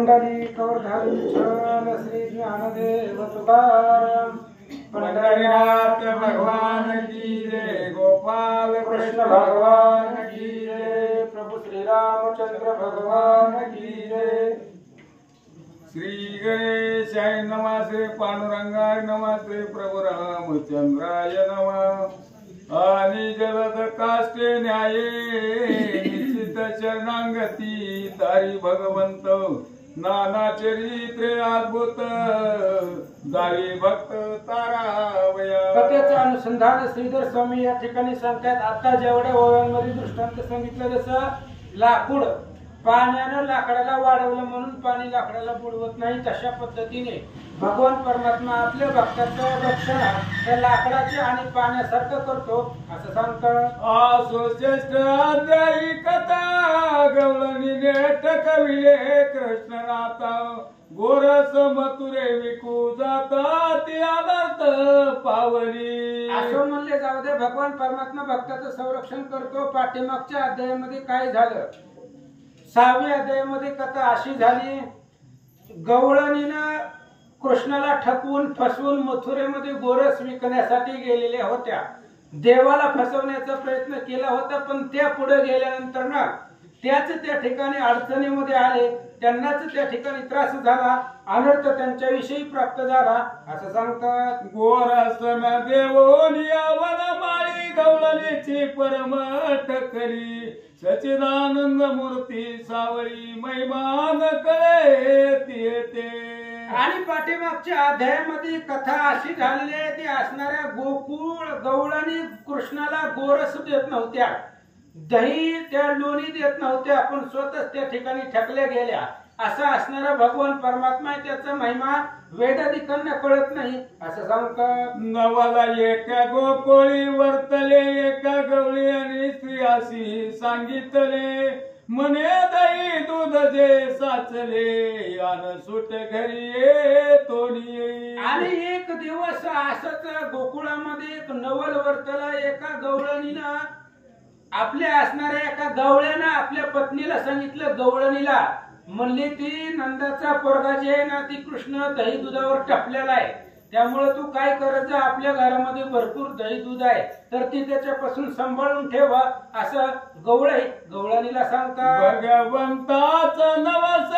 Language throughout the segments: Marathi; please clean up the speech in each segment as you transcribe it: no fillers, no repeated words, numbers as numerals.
कुंडली कौरधर विठ्ठल श्री ज्ञानदेव तुकाराम पंढरीनाथ भगवान की जय, गोपाल कृष्ण भगवान की जय, प्रभु श्री रामचंद्र भगवान की जय। श्री गणेशाय नमः, श्री पांडुरंगाय नमः, श्री प्रभु रामचंद्राय नमः। आणि जलद काष्टे न्याये निश्चित शरणांगती तारी भगवंत, नाना चरित्रे अद्भुत दारी भक्त तारावया। कथेचं अनुसंधान श्रीधर स्वामी या ठिकाणी सांगतात। आता जेवढ्या ओव्यांमध्ये दृष्टांत सांगितलं, जसं लाकूड पाण्यानं लाकडाला वाढवलं म्हणून पाणी लाकडाला बुडवत नाही, तशा पद्धतीने भगवान परमात्मा आपल्या भक्ताचं रक्षण त्या लाकडाचे आणि पाण्यासारखं करतो असं सांगतात। आसोश्रेष्ठ अध्यायी कथा गवळणी नेट कविले कृष्णनाथ, गोरस मथुरे विकू जाता ती अनर्थ पावली। असं म्हणले जाऊ दे, भगवान परमात्मा भक्ताचं संरक्षण करतो। पाठीमागच्या अध्यायामध्ये काय झालं? 6व्या अध्यायामध्ये कथा अशी झाली, गवळणीनं कृष्णाला ठकवून फसवून मथुरेमध्ये गोरस विकण्यासाठी गेलेल्या होत्या। देवाला फसवण्याचा प्रयत्न केला होता, पण त्या पुढे गेल्यानंतर ना त्याच त्या ठिकाणी अडचणीमध्ये आले, त्यांनाच त्या ठिकाणी त्रास झाला, अनर्थ त्यांच्याविषयी प्राप्त झाला असं सांगतात। गोरसन देवोन यावन माळी गवळणीची परम ठकली, सच्चिदानंद मूर्ती सावळी महिमान कळे ते। आणि पाठीमागच्या अध्यायामध्ये कथा अशी झालेली आहे, ती असणाऱ्या गोकुळ गवळणी कृष्णाला गोरस देत नव्हत्या, दही त्या लोणी देत नव्हत्या, आपण स्वतःच त्या ठिकाणी ठकल्या गेल्या। असा असणारा भगवान परमात्मा आहे, त्याचा महिमा वेदाधिकांना कळत नाही असं सांगतात। नवाला एका गोकुळी वर्तले, एका गवळी आणि स्त्रियाशी सांगितले, म्हणे दही दूध जे साचले, आन सुट घरी ये तोडी। आणि एक दिवस असंच गोकुळामध्ये एक नवल वर्तला। एका गवळणीनं आपल्या असणाऱ्या एका गवळ्यानं आपल्या पत्नीला सांगितलं, गवळणीला म्हणली, ती नंदाचा पोरगा जे आहे ना, ती कृष्ण दही दुधावर टपलेला आहे, त्यामुळे तू काय करायचं, आपल्या घरामध्ये भरपूर दही दूध आहे, तर ती त्याच्यापासून सांभाळून ठेवा असं गवळणीला सांगतात। भगवंताच नवस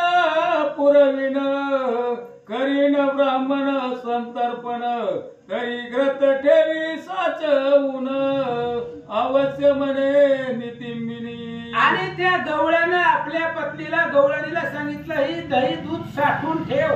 पुरविन, करीन ब्राह्मण संतर्पण, तरी ग्रत ठेवी साचवून, अवश्य म्हणे नितिमिनी। आणि त्या गवळ्यानं आपल्या पत्नीला गवळणीला सांगितलं, ही दही दूध साठवून ठेव,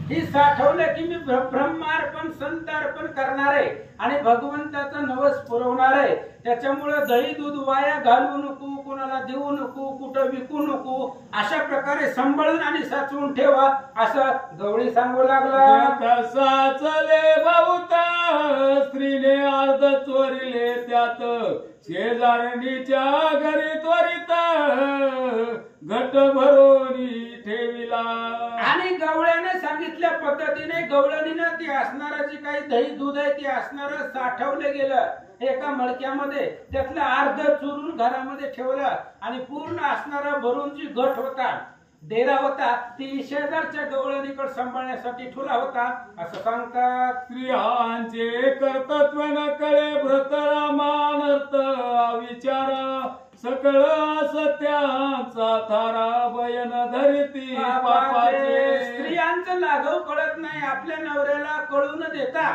ही साठवलं की मी ब्रह्मार्पण संतार्पण करणार आहे आणि भगवंताचा नवस पुरवणार आहे, त्याच्यामुळे दही दूध वाया घालवू नको, कोणाला देऊ नको, कुठं विकू नको, अशा प्रकारे सांभाळून आणि साचवून ठेवा असं गवळी सांगू लागला। साचले बहुता स्त्रीने अर्ध चोरिले त्यात, शेजारणीच्या घरी त्वरित घट भरून ठेविला। आणि गवळ्याने सांगितल्या पद्धतीने गवळणीनं ती असणारा जी काही दही दूध आहे ती असणारं साठवलं गेलं एका मडक्यामध्ये, त्यातलं अर्ध चुरून घरामध्ये ठेवलं आणि पूर्ण असणारा भरून जी घट होता, डेरा होता, ती शेजारच्या गवळणीकडे सांभाळण्यासाठी ठेवला होता असं सांगतात। स्त्रियांचे कर्तव्य न कळे भ्रतरामानर्थ विचार, सकळ सत्याचा थारा बयन धरती पापाचे। स्त्रियांचं लाघव कळत नाही, आपल्या नवऱ्याला कळू न देता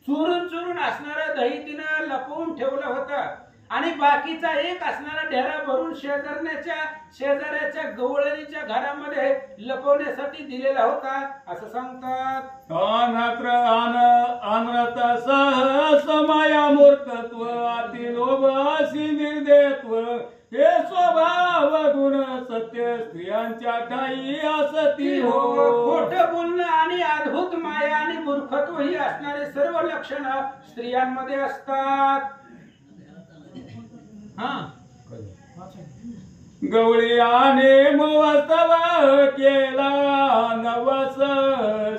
चुरून चुरून असणारं दही तिनं लपवून ठेवलं होतं आणि बाकीचा एक असणारा ढेरा भरून शेजाऱ्याच्या गवळणीच्या घरामध्ये लपवण्यासाठी दिलेला होता असं सांगतात। अनृत समाया मूर्खत्व, अति लोभ अशी निर्दयत्व, हे स्वभाव गुण सत्य स्त्रियांच्या ठाई असती हो। खोट बोलणं आणि अद्भुत माया आणि मूर्खत्व ही असणारे सर्व लक्षण स्त्रियांमध्ये असतात। गवळीयाने महोत्सव केला, नवस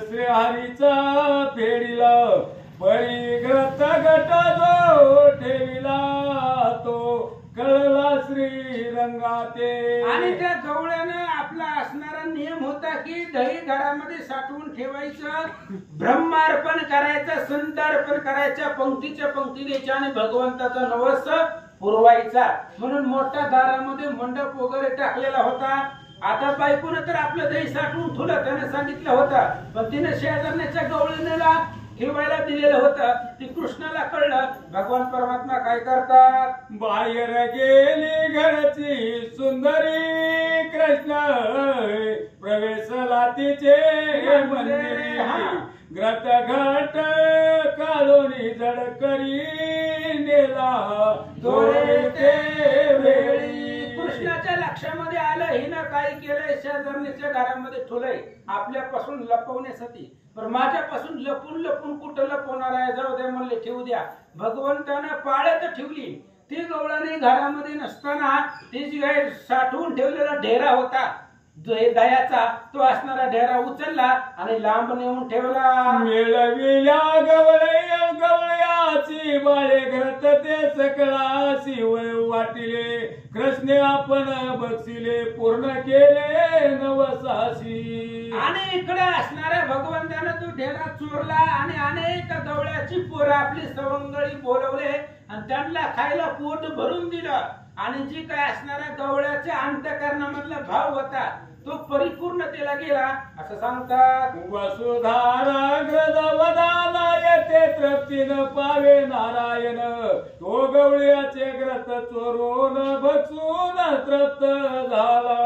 श्रीहरीचा फेडिला, परिग्रत घट जो ठेविला, तो कळला श्रीरंगाते। आणि त्या गवळ्यानं आपला असणारा नियम होता की दही घरामध्ये साठवून ठेवायचं, ब्रह्मार्पण करायचं, संतार्पण करायचं, पंक्तीच्या पंक्ती द्यायच्या आणि भगवंताचा नवस पुरवायचा. म्हणून मोठ्या दारामध्ये मंडप वगैरे टाकलेला होता. आता बायकोनं तर आपलं दही साठवून ठेवलं, त्यानं सांगितलं होतं, पण तिने शेजारण्याच्या गवळणीला ठेवायला दिलेलं होतं. ती कृष्णाला कळलं. भगवान परमात्मा काय करतात, बाहेर गेली घरची सुंदरी कृष्ण प्रवेशला तिचे मंदिरी ग्रत घट कालोनी जड करी नेला दोरे ते वेळी. कृष्णाच्या लक्षामध्ये आलं हिनं काय केलंय, शेजारणीच्या घरामध्ये ठेवलंय आपल्यापासून लपवण्यासाठी. पण माझ्यापासून लपून लपून कुठं लपवणार आहे, जाऊ द्या म्हणले ठेवू द्या. भगवंतानं पाळत ठेवली. ती गवळणी घरामध्ये नसताना ती जी काही साठवून ठेवलेला ढेरा होता दयाचा, तो असणारा ढेरा उचलला आणि लांब नेऊन ठेवला. मिळविल्या गवळ्याची बाळे घरत ते सकळा शिवय वाटिले कृष्णे आपण बक्षिले पूर्ण केले नवसाशी. आणि इकडे असणाऱ्या भगवंतानं तो ढेरा चोरला आणि अनेक गवळ्याची पोरं आपली सवंगडी बोलवले आणि त्यांना खायला पोट भरून दिलं. आणि जी काय असणाऱ्या गवळ्याच्या अंतःकरणामधला भाव होता तो परिपूर्णतेला गेला असं सांगतात. वसुधारा ग्रदवदाना येते तृप्तीन पावे नारायण तो गवळ्याचे ग्रत चोरून भक्षून तृप्त झाला.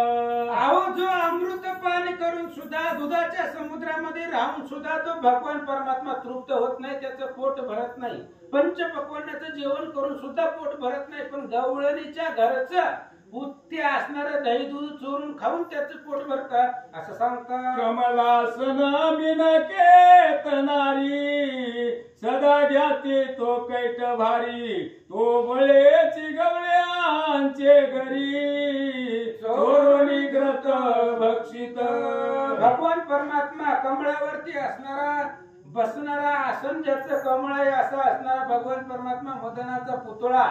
अहो जो अमृत पान करून सुद्धा दुधाच्या समुद्रामध्ये राहून सुद्धा तो भगवान परमात्मा तृप्त होत नाही, त्याचं पोट भरत नाही. पंचपक्वान्नाचं जेवण करून सुद्धा पोट भरत नाही, पण गवळणीच्या घरचं उत्ते असणारं दही दूध चोरून खाऊन त्याचं पोट भरतात असं सांगतात. कमलासन बिन केतनारी सदा घ्याते तो कैट भारी तो बळेची गवळ्यांचे घरी चोरुनी ग्रत भक्षित. भगवान परमात्मा कमळावरती असणारा बसणारा आसन ज्याचं कमळ आहे असं असणारा भगवान परमात्मा मदनाचा पुतळा,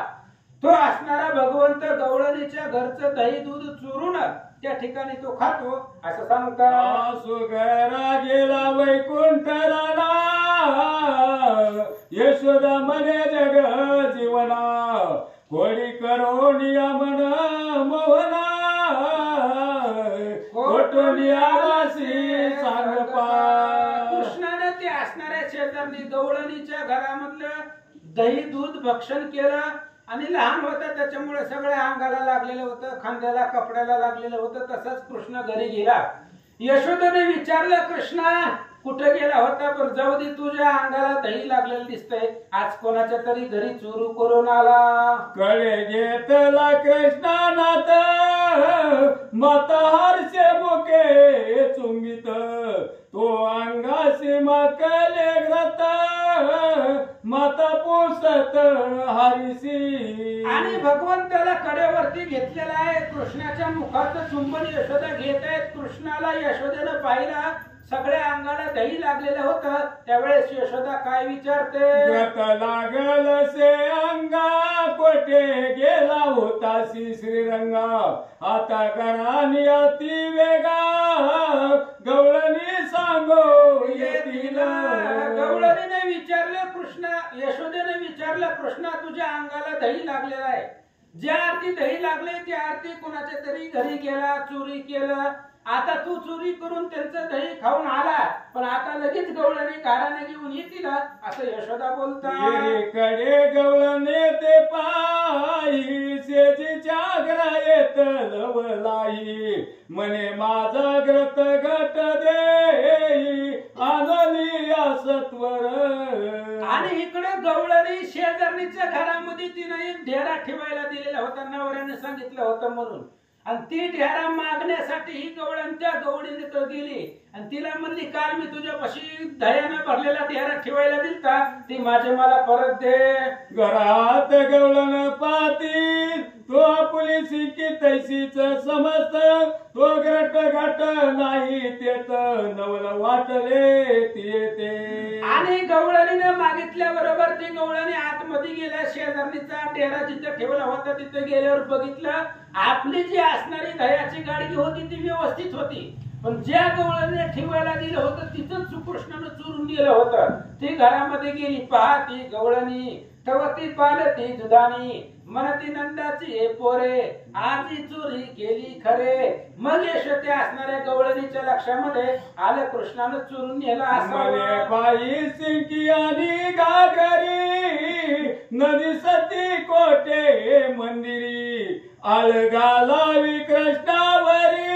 तो असणारा भगवंत गवळणीच्या घरचं दही दूध चोरून त्या ठिकाणी तो खातो असं सांगतात. सुगरा गेला वैकुंठला यशोदा मने जग जीवना कोणी करो नियमन मोहना कोटोनियासी सांगपा. कृष्णाने ते असणाऱ्या शेजारनी गवळणीच्या घरामधलं दही दूध भक्षण केलं आणि लहान होता त्याच्यामुळे सगळ्या अंगाला लागलेलं होतं, खांद्याला कपड्याला लागलेलं होतं. तसंच कृष्ण घरी गेला. यशोदेने विचारलं, कृष्णा कुठे गेला होता, बरं जाऊ दे, तुझ्या अंगाला दही लागलेलं दिसतंय, आज कोणाच्या तरी घरी चोरू करून आला. कळे घेतला कृष्णानाथ माता हर्षे मुके चुंबित तो अंगाशी माकले ग्रत माता पोसत हरिसी. आणि भगवंताला कडेवरती घेतलेला आहे, कृष्णाच्या मुखात चुंबन यशोदा घेत आहेत. कृष्णाला यशोदेनं पाहिला, सगळ्या अंगाला दही लागलेलं होतं. त्यावेळेस यशोदा काय विचारते, ग्रत लागल से अंगा कोठे गेला होता श्रीरंगा आता करानी अति वेगा गवळणी सांगो येतील. गवळणीने विचारलं कृष्णा, यशोदेने विचारलं, कृष्णा तुझ्या अंगाला दही लागलेला आहे, ज्या आरती दही लागले त्या आरती कोणाच्या तरी घरी गेला, चोरी केलं, आता तू चोरी करून त्यांचं दही खाऊन आला, पण आता लगेच गवळणी घराने घेऊन येतील असं यशोदा बोलतात. कडे गवळणे ते पायी शेजीच्या ग्रायत लवलाई म्हणे माझा ग्रत घट देई आनली सत्वर. आणि इकडे गवळणी शेजारणीच्या घरामध्ये तिने एक ढेरा ठेवायला दिलेला होता, नवऱ्याने सांगितलं होतं म्हणून. आणि ती ढेरा मागण्यासाठी ही गवळणच्या गवळीने गेली आणि तिला म्हणली, काल मी तुझ्यापाशी दह्यानं भरलेला ढेरा ठेवायला दिलता, ती माझे मला परत दे. घरात गवळण पाती तो आपुली सिकी तैसीच समजत तो ग्रट घट नाही तेत नवल वाटले ते. आणि गवळणीने मागितल्याबरोबर ती गवळणी आतमध्ये गेल्या, शेजारणीचा ढेरा जिथे ठेवला होता तिथे गेल्यावर बघितलं आपली जी असणारी दह्याची गाडगी होती ती व्यवस्थित होती, पण ज्या गवळणीने ठेवायला दिलं होतं तिथंच कृष्णानं चोरून नेलं होतं. ती घरामध्ये गेली पहा ती गवळणी तवती पालती दुधानी म्हणती नंदाची पोरे आजी चोरी केली खरे. मग यशोते असणाऱ्या गवळणीच्या लक्षामध्ये आलं कृष्णानं चोरून नेलं असं. बाई सिंकी आणि घागरी नदी सती कोटे मंदिरी अलगा लावी कृष्णावरी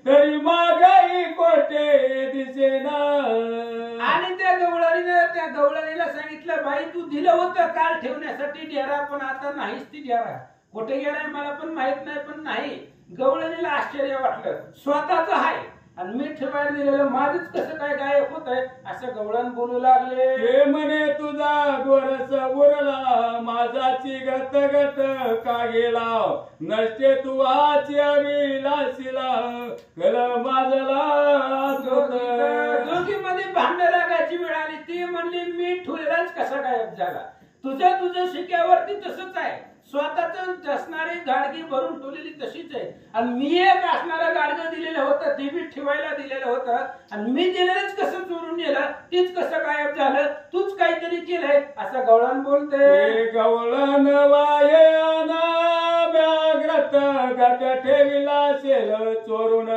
तरी मागाई कोटे दिसेना. आणि त्या गवळणीला सांगितलं बाई तू दिलं होतं काल ठेवण्यासाठी डेरा पण आता नाहीच ती डेरा. कुठे गेलाय मला पण माहित नाही पण नाही. गवळणीला आश्चर्य वाटलं स्वतःच आहे आणि मी ठेवायला दिलेलं माझच कसं काय गायब होत आहे असं गवळण बोलू लागले. ते म्हणे तुझा गोरस उरला माझाची गट गट का गेला नसते तू आची अभिलाषीला कल माझला. दोघीमध्ये भांडण लागायची वेळ आली. ती म्हणली मी ठेवलेलाच कसा गायब झाला. तुझं शिक्यावरती तसंच आहे. स्वतःच असणारी गाडगी भरून ठेवलेली तशीच आहे आणि मी एक असणारं गाडगं दिलेलं होतं ते मी ठेवायला दिलेलं होतं आणि मी दिलेलंच कसं चोरून नेलं तीच कसं गायब झालं तूच काहीतरी केलंय असं गवळण बोलते. गवळण वायना व्याघ्रत गट ठेविला शेल चोरून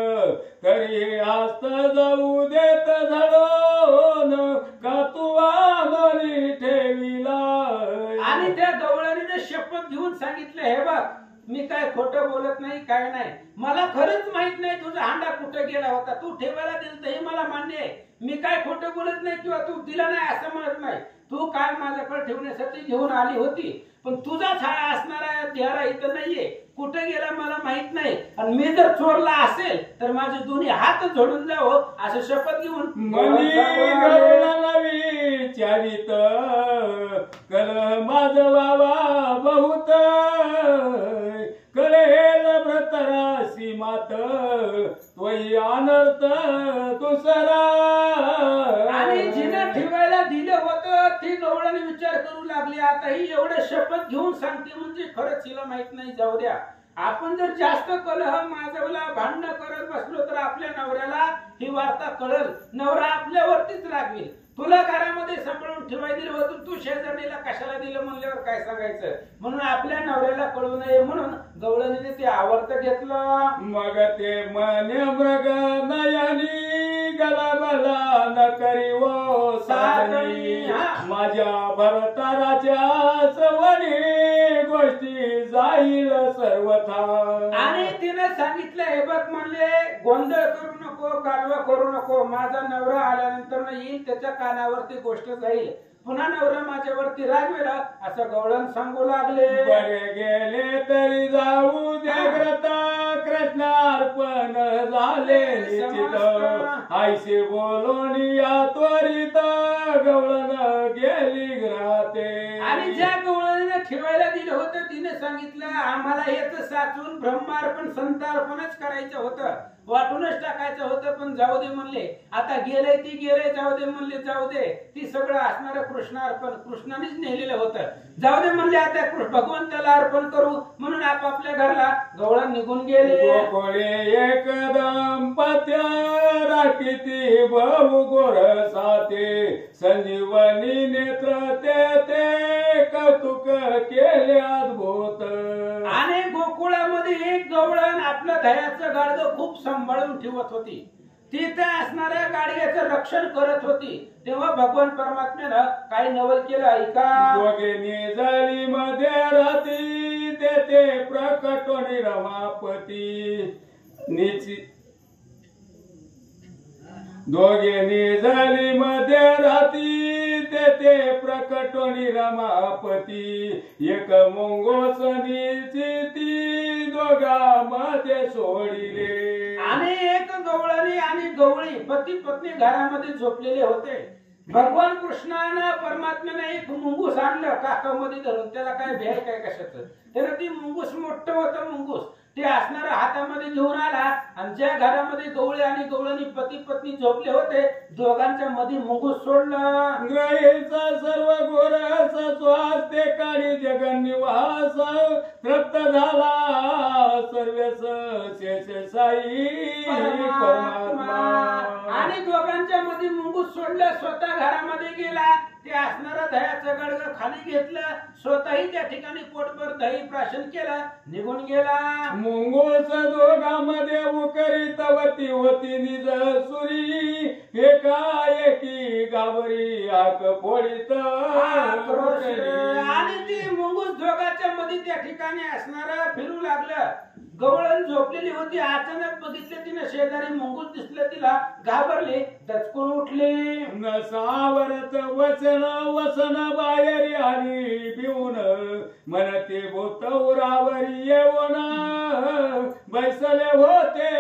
तरी आस्त जाऊ देत झाडून का तू आनोनी ठेविला. आणि त्या गवळणीने शपथ घेऊन सांगितलं हे बघ मी काय खोटं बोलत नाही काय नाही. मला खरंच माहित नाही तुझा हांडा कुठं गेला होता. तू ठेवायला दिलं हे मला मान्य आहे. मी काय खोटं बोलत नाही किंवा तू दिला नाही असं म्हणत नाही. तू काय माझ्याकडे ठेवण्यासाठी घेऊन आली होती पण तुझाच हा असणारा डेरा इथं नाहीये. कुठे गेला मला माहित नाही आणि मी जर चोरला असेल तर माझे दोन्ही हात जोडून जावं असं शपथ घेऊन विचारित कल माझ बाबा बहुत कळेल व्रतराशी मात तोही अनर्थ दुसरा. आणि जिनं ठेवायला दिलं होतं ती गवळणी विचार करू लागली आता ही एवढं शपथ घेऊन सांगते म्हणजे खरंच हिला माहित नाही. जाऊ द्या आपण जर जास्त कलह माजवला भांडण करत बसलो तर आपल्या नवऱ्याला ही वार्ता कळल. नवरा आपल्यावरतीच रागवेल. तुला घरामध्ये सांभाळून ठेवाय दिलं होतं तू शेजारणीला कशाला दिलं म्हणल्यावर काय सांगायचं. म्हणून आपल्या नवऱ्याला कळू नये म्हणून गवळणीने ते आवर्त घेतलं. मग ते मने मृग नयनी गलाबला न करी वो साधनी माझ्या भरताराच्या श्रवणी गोष्टी जाईल सर्वथा. आणि तिने सांगितलं हे बघ म्हणले गोंधळ करू नको कालवा करू नको. माझा नवरा आल्यानंतर येईल त्याच्या कानावरती गोष्ट जाईल. पुन्हा नवरा माझ्यावरती रागवेला असं गवळण सांगू लागले. बरे गेले तरी जाऊ दे व्रता कृष्णार्पण झाले निश्चित आईशी बोलून या त्वरित गवळण गेली घराते. आणि ज्या गवळणीने ठेवायला दिलं होतं तिने सांगितलं आम्हाला याचं साचून ब्रह्मार्पण संतार्पणच करायचं होतं. वाटूनच टाकायचं होतं पण जाऊ दे म्हणले. आता गेले ती गेले जाऊ दे म्हणले जाऊ दे. ती सगळं असणारं कृष्णार्पण कृष्णानेच नेलेलं होतं. जाऊ दे म्हणले आता भगवंताला अर्पण करू म्हणून आपापल्या घरला गवळण निघून गेले. एक दाम्पत्य राखीती बहु गोर साथे संजीवनी नेत्र ते कौतुक केले अद्भुत. आणि गोकुळामध्ये एक गवळण आपलं दह्याचं गाडगं खूप सांभाळून ठेवत होती. तिथे असणाऱ्या गाडग्याचं रक्षण करत होती. तेव्हा भगवान परमात्म्यानं काही नवल केलं ऐका. दोघे झाली मध्ये राहती ते प्रकटोनी रमापती निची दोघे झाली मध्ये राहती ते प्रकटोनी रमापती एक मुंगोसनीची ती दोघांमध्ये सोडिले. आणि एक गवळणी आणि गवळी पती पत्नी घरामध्ये झोपलेले होते. भगवान कृष्णानं परमात्म्याने एक मुंगूस आणलं काकामध्ये धरून. त्याला काय भ्याय काय कशाचं. त्याला ती मुंगूस मोठं होतं मुंगूस ते असणारा हातामध्ये घेऊन आला आणि ज्या घरामध्ये गवळे आणि गवळणी पती पत्नी झोपले होते दोघांच्या मध्ये मुंगूस सोडलं. ग्रहीचा सर्व गोरस श्वास ते काळी जगन्निवास तृप्त झाला सर्वेस शेष साई परमात्मा. आणि दोघांच्या मध्ये मुंगूस सोडलं. स्वतः घरामध्ये गेला. ते असणारा दह्याचं गडगं खाली घेतलं. स्वतःही त्या ठिकाणी पोटभर दही प्राशन केलं. निघून गेला. मुंगूस दोघांमध्ये उकरीतवती होती निज सुरी एकाएकी गावरी आक फोडीत. आणि ती मुंगूस दोघांच्या मध्ये त्या ठिकाणी असणारा फिरू लागलं. गवळण झोपलेली होती. अचानक बघितले तिने शेजारी मुंगूस दिसलं. तिला घाबरली. दचकून उठली. नसावरत वचन वसन बाहेरी आली भिवून म्हणते भूतौरावरी येऊन बैसले होते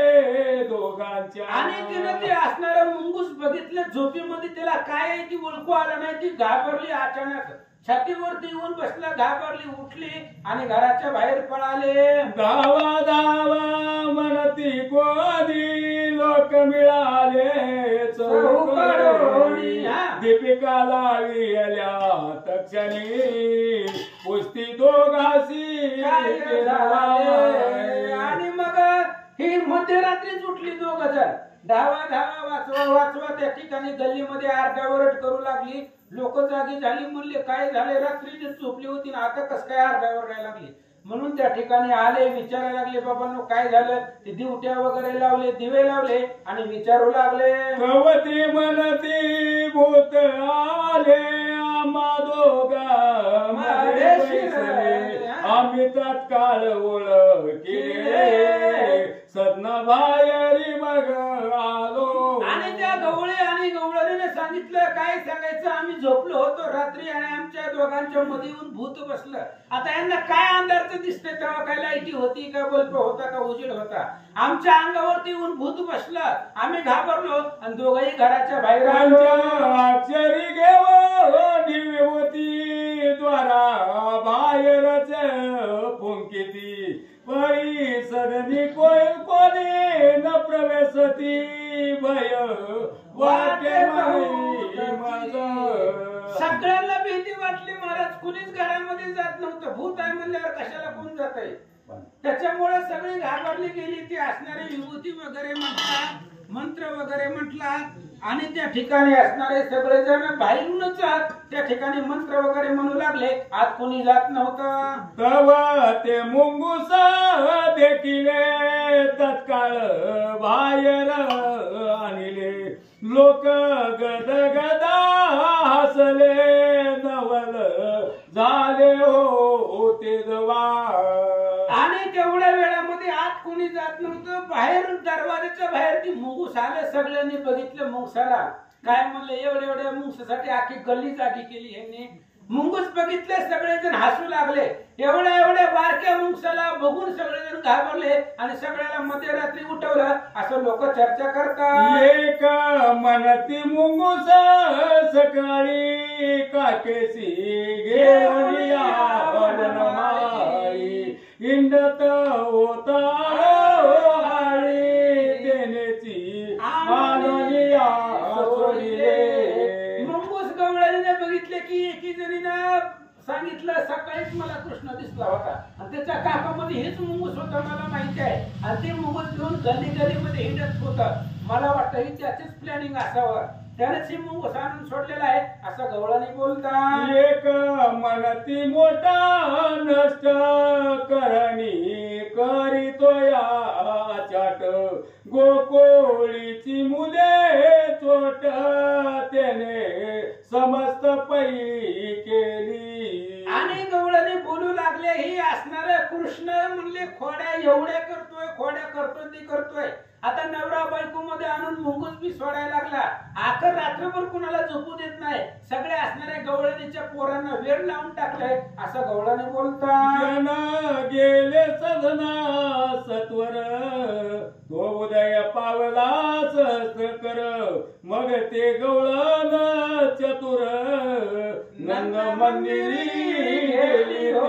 दोघांच्या. आणि तिने ते असणारं मुंगूस बघितलं झोपेमध्ये. तिला काय आहे ती ओळखू आलं नाही. ती घाबरली. अचानक छातीवरती येऊन बसला. घाबरली. उठली आणि घराच्या बाहेर पळाले. धावा धावा म्हणती कोणी लोक मिळाले चौकडोनी दीपिका लावी आल्या तक्षणी पुस्ती दोघाशी. आणि मग ही मध्यरात्रीच उठली. दोघ जण धावा धावा वाचवा वाचवा त्या ठिकाणी गल्लीमध्ये आरडाओरड करू लागली. लोक जागी झाली. म्हणले काय झाले? रात्री झोपली होती ना आता कस काय आरडाओरडायला लागली? म्हणून त्या ठिकाणी आले. विचारायला लागले बाबांनो काय झालं? ते दिवट्या वगैरे लावले. दिवे लावले आणि विचारू लागले. कवती म्हणती भूत आले आम्हा दोघा आम्ही तत्काळ ओळखले सदना बाहेरी मग आलो. आणि त्या गवळे आणि गवळणीने सांगितलं काय सांगायचं? आम्ही झोपलो होतो रात्री आणि आमच्या दोघांच्या मध्ये येऊन भूत बसलं. आता यांना काय अंधारचं दिसतंय? तेव्हा काय लाईटी होती का बल्ब होता का उजेड होता? आमच्या अंगावरती येऊन भूत बसलं. आम्ही घाबरलो आणि दोघंही घराच्या बाहेर आलो. अक्षरी घेऊन होती द्वारा बाहेरच फुंकिती परी सदनी कोणी न प्रवेशती भय वाटे सगळ्यांना भीती वाटली. महाराज कुणीच घरामध्ये जात नव्हतं. भूत आहे म्हणल्यावर कशाला कोण जात आहे? त्याच्यामुळे सगळी घाबरली गेली. ती असणारी विभूती वगैरे म्हटला मंत्र वगैरे म्हटला आणि त्या ठिकाणी असणारे सगळेजण बाहेरूनच त्या ठिकाणी मंत्र वगैरे म्हणू लागले. आत कोणी जात नव्हतं. तव ते मुंगूस देखिले तत्काळ बाहेर आणले. लोक गदगदा हसले नवल झाले होते जवा. आणि तेवढ्या वेळामध्ये आत कोणी जात नव्हतं. बाहेर दरवाजाच्या बाहेर ती मुंगूस आले. सगळ्यांनी बघितलं मुंगसाला. काय म्हणले एवढ्या मुंगसासाठी आखी गल्ली जागी केली ह्यांनी. मुंगूस बघितले. सगळेजण हसू लागले. एवढ्या बारक्या मुंगसाला बघून सगळेजण घाबरले आणि सगळ्याला मध्यरात्री उठवलं असं लोक चर्चा करतात. एक म्हणती मुंगूस सकाळी काकेसी घेऊन इंडत होता देण्याची माननीया सोडिले. मुंगूस गवळणीने बघितले की एकी जणीनं सांगितलं सकाळीच मला कृष्ण दिसला होता आणि त्याच्या काकामध्ये हेच मुंगूस होता मला माहिती आहे आणि ते मुंगूस घेऊन गल्लीमध्ये हिंडत होतं. मला वाटतं ही त्याचीच प्लॅनिंग असावं. त्यानेच ही मुंगूस आणून सोडलेला आहे असं गवळणी बोलतात. एक म्हणती मोठा नष्ट करणी करीतो या चाट गोकोळीची मुले चोट त्याने समस्त पै केली. आणि गवळणी बोलू लागले ही असणारे कृष्ण म्हणले खोड्या एवढ्या करतोय ते करतोय. आता नवरा बायको मध्ये आणून मुंगूस बी सोडायला लागला. आखर रात्रभर कुणाला झोपू देत नाही. सगळ्या असणाऱ्या गवळणीच्या पोरांना वेळ लावून टाकलाय असं गवळणी बोलतात. गेले सदना सत्वर तो उदय पावला सहस्त्र कर मग ते गवळण चतुर नंद मंदिरी गेली हो.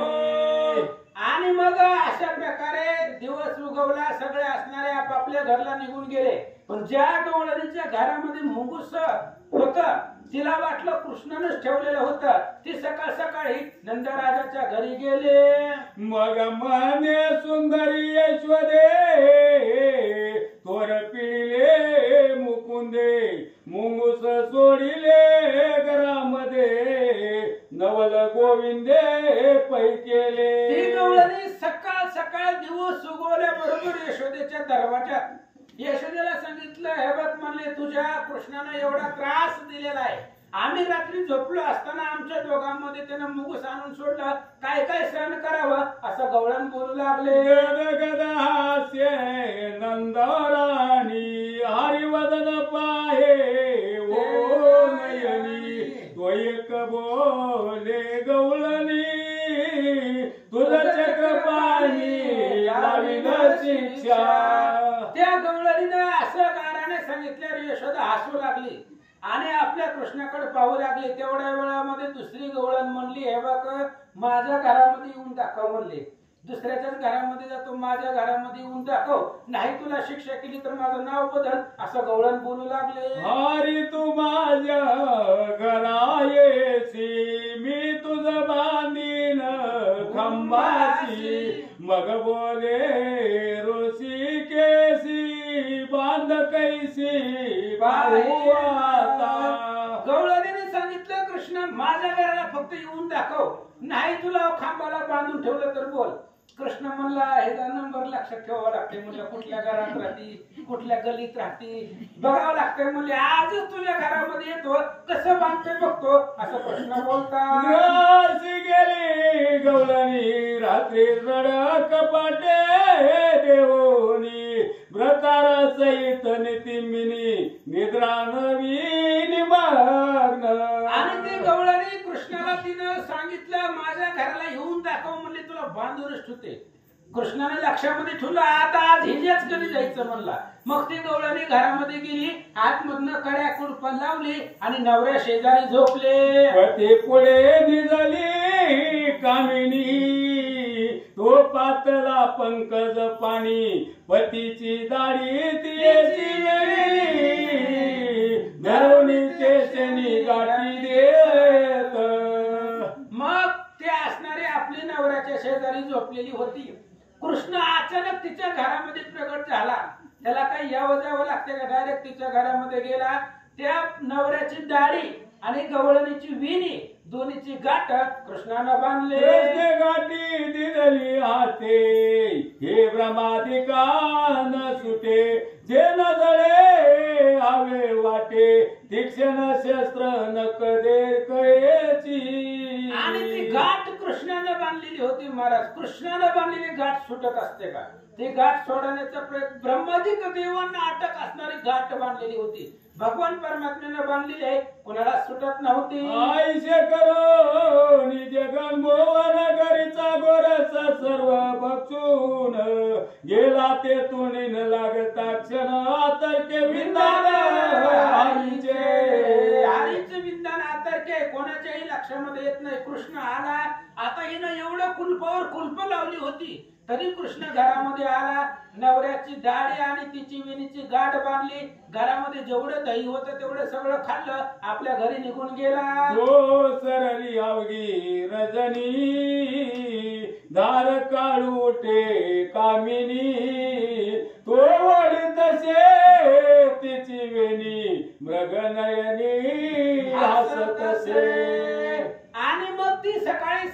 आणि मग अशा प्रकारे दिवस उगवला, सगळे असणारे आपापल्या घरला निघून गेले. पण ज्या गवळणीच्या घरामध्ये मुंगूस होत, तिला वाटलं कृष्णानच ठेवलेलं होतं. ती सकाळ सकाळी नंदराजाच्या घरी गेले. मग म्हणे सुंदरी यशोदे तोर पिळले मुकुंदे, मुंगूस सोडिले घरामध्ये, नवल गोविंदे पै केले. ती गवळणी सकाळ सकाळ दिवस उगवल्याबरोबर यशोदेच्या दरवाजात यशोदेला सांगितलं, हे बघ म्हणले, तुझ्या कृष्णानं एवढा त्रास दिलेला आहे. आम्ही रात्री झोपलो असताना आमच्या दोघांमध्ये त्यानं मुंगूस आणून सोडलं. काय काय सहन करावं असं गवळण बोलू लागले. गदगदहास्ये नंदराणी हरिवदन पाहे ओ नयनी, तो एक बोले गवळणी तुझं चक्रपाणी लाविल शिक्षा. त्या गवळणीनं असं गाराने सांगितल्यावर यशोदा हसू लागली आणि आपल्या कृष्णाकडे पाहू लागली. तेवढ्या वेळामध्ये दुसरी गवळण म्हणली, हे बघ माझ्या घरामध्ये येऊन दाखव म्हणले. दुसऱ्याच्याच घरामध्ये जातो, माझ्या घरामध्ये येऊन दाखव, नाही तुला शिक्षा केली तर माझं नाव बदल असं गवळण बोलू लागले. हरी तू माझ्या घरा येसी, मी तुझं बांधीन खंबाशी, मग बोले ऋषी केसी बांध कैसी पाहू आता. गवळणीने सांगितलं, कृष्ण माझ्या घराला फक्त येऊन दाखव, नाही तुला खांबाला बांधून ठेवलं तर बोल. कृष्ण म्हणला, ह्याचा नंबर लक्षात ठेवावा लागते म्हणलं, कुठल्या घरात राहती, कुठल्या गलीत राहती बघावं लागतंय म्हणले. आजच तुझ्या घरामध्ये येतो, कसं बांधते बघतो असं कृष्ण बोलता. गेली गवळणी रात्री रड कपाटे देवोनी, व्रतार सहित नितिमिनी निद्रा नवीन मग्न. आणि ते गवळणी कृष्णाला तिनं सांगितलं, माझ्या घराला येऊन दाखव म्हणले, तुला बांधूनच ठेवते. कृष्णाने लक्षामध्ये ठेवलं, आता आज हिच्याच घरी जायचं म्हणला. मग ती गवळणी घरामध्ये गेली, आतमधनं कड्या कुलपा लावली आणि नवऱ्या शेजारी झोपले. पती पुढे निजली कामिनी, तो पातला पंकज पाणी, पतीची दाढी तिची धरवणी केशनी गाठी देत. मग ते असणारी आपली नवऱ्याच्या शेजारी झोपलेली होती. कृष्ण अचानक तिच्या घरामध्ये प्रगट झाला. त्याला काही यावं जावं लागते का, डायरेक्ट तिच्या घरामध्ये गेला. त्या नवऱ्याची दाढी आणि गवळणीची विणी दोन्हीची गाठ कृष्णानं बांधले. गाठी दिली हाते, हे ब्रह्मादिका न सुटे, जे न जळे हवे वाटे, तीक्ष्ण शस्त्र नक दे कळेची. आणि ती गाठ कृष्णानं बांधलेली होती. महाराज, कृष्णानं बांधलेली गाठ सुटत असते का? ती गाठ सोडण्याचा प्रयत्न, ब्रह्मादिक देवांना अटक असणारी गाठ बांधलेली होती. भगवान परमात्म्यानं बांधलेली आहे, कोणाला सुटत नव्हती. आईशे करो निज गंगोवन करीचा गोरस सर्व बक्षून, गेला ते तुणीन लागता क्षण आतर्के विंदान हरीचे. हरीचे विंदान आतर्के कोणाच्याही लक्षामध्ये येत नाही. कृष्ण आला, आता हिनं एवढं कुलपावर कुलप लावली होती तरी कृष्ण घरामध्ये आला. नवऱ्याची दाढी आणि तिची विणीची गाठ बांधली. घरामध्ये जेवढं दही होतं तेवढं सगळं खाल्लं, आपल्या घरी निघून गेला. तो सरली अवघी रजनी, दार काळूटे कामिनी, तो वडी तसे तिची वेणी, मृगनयनी हसतसे. आणि मग ती सकाळी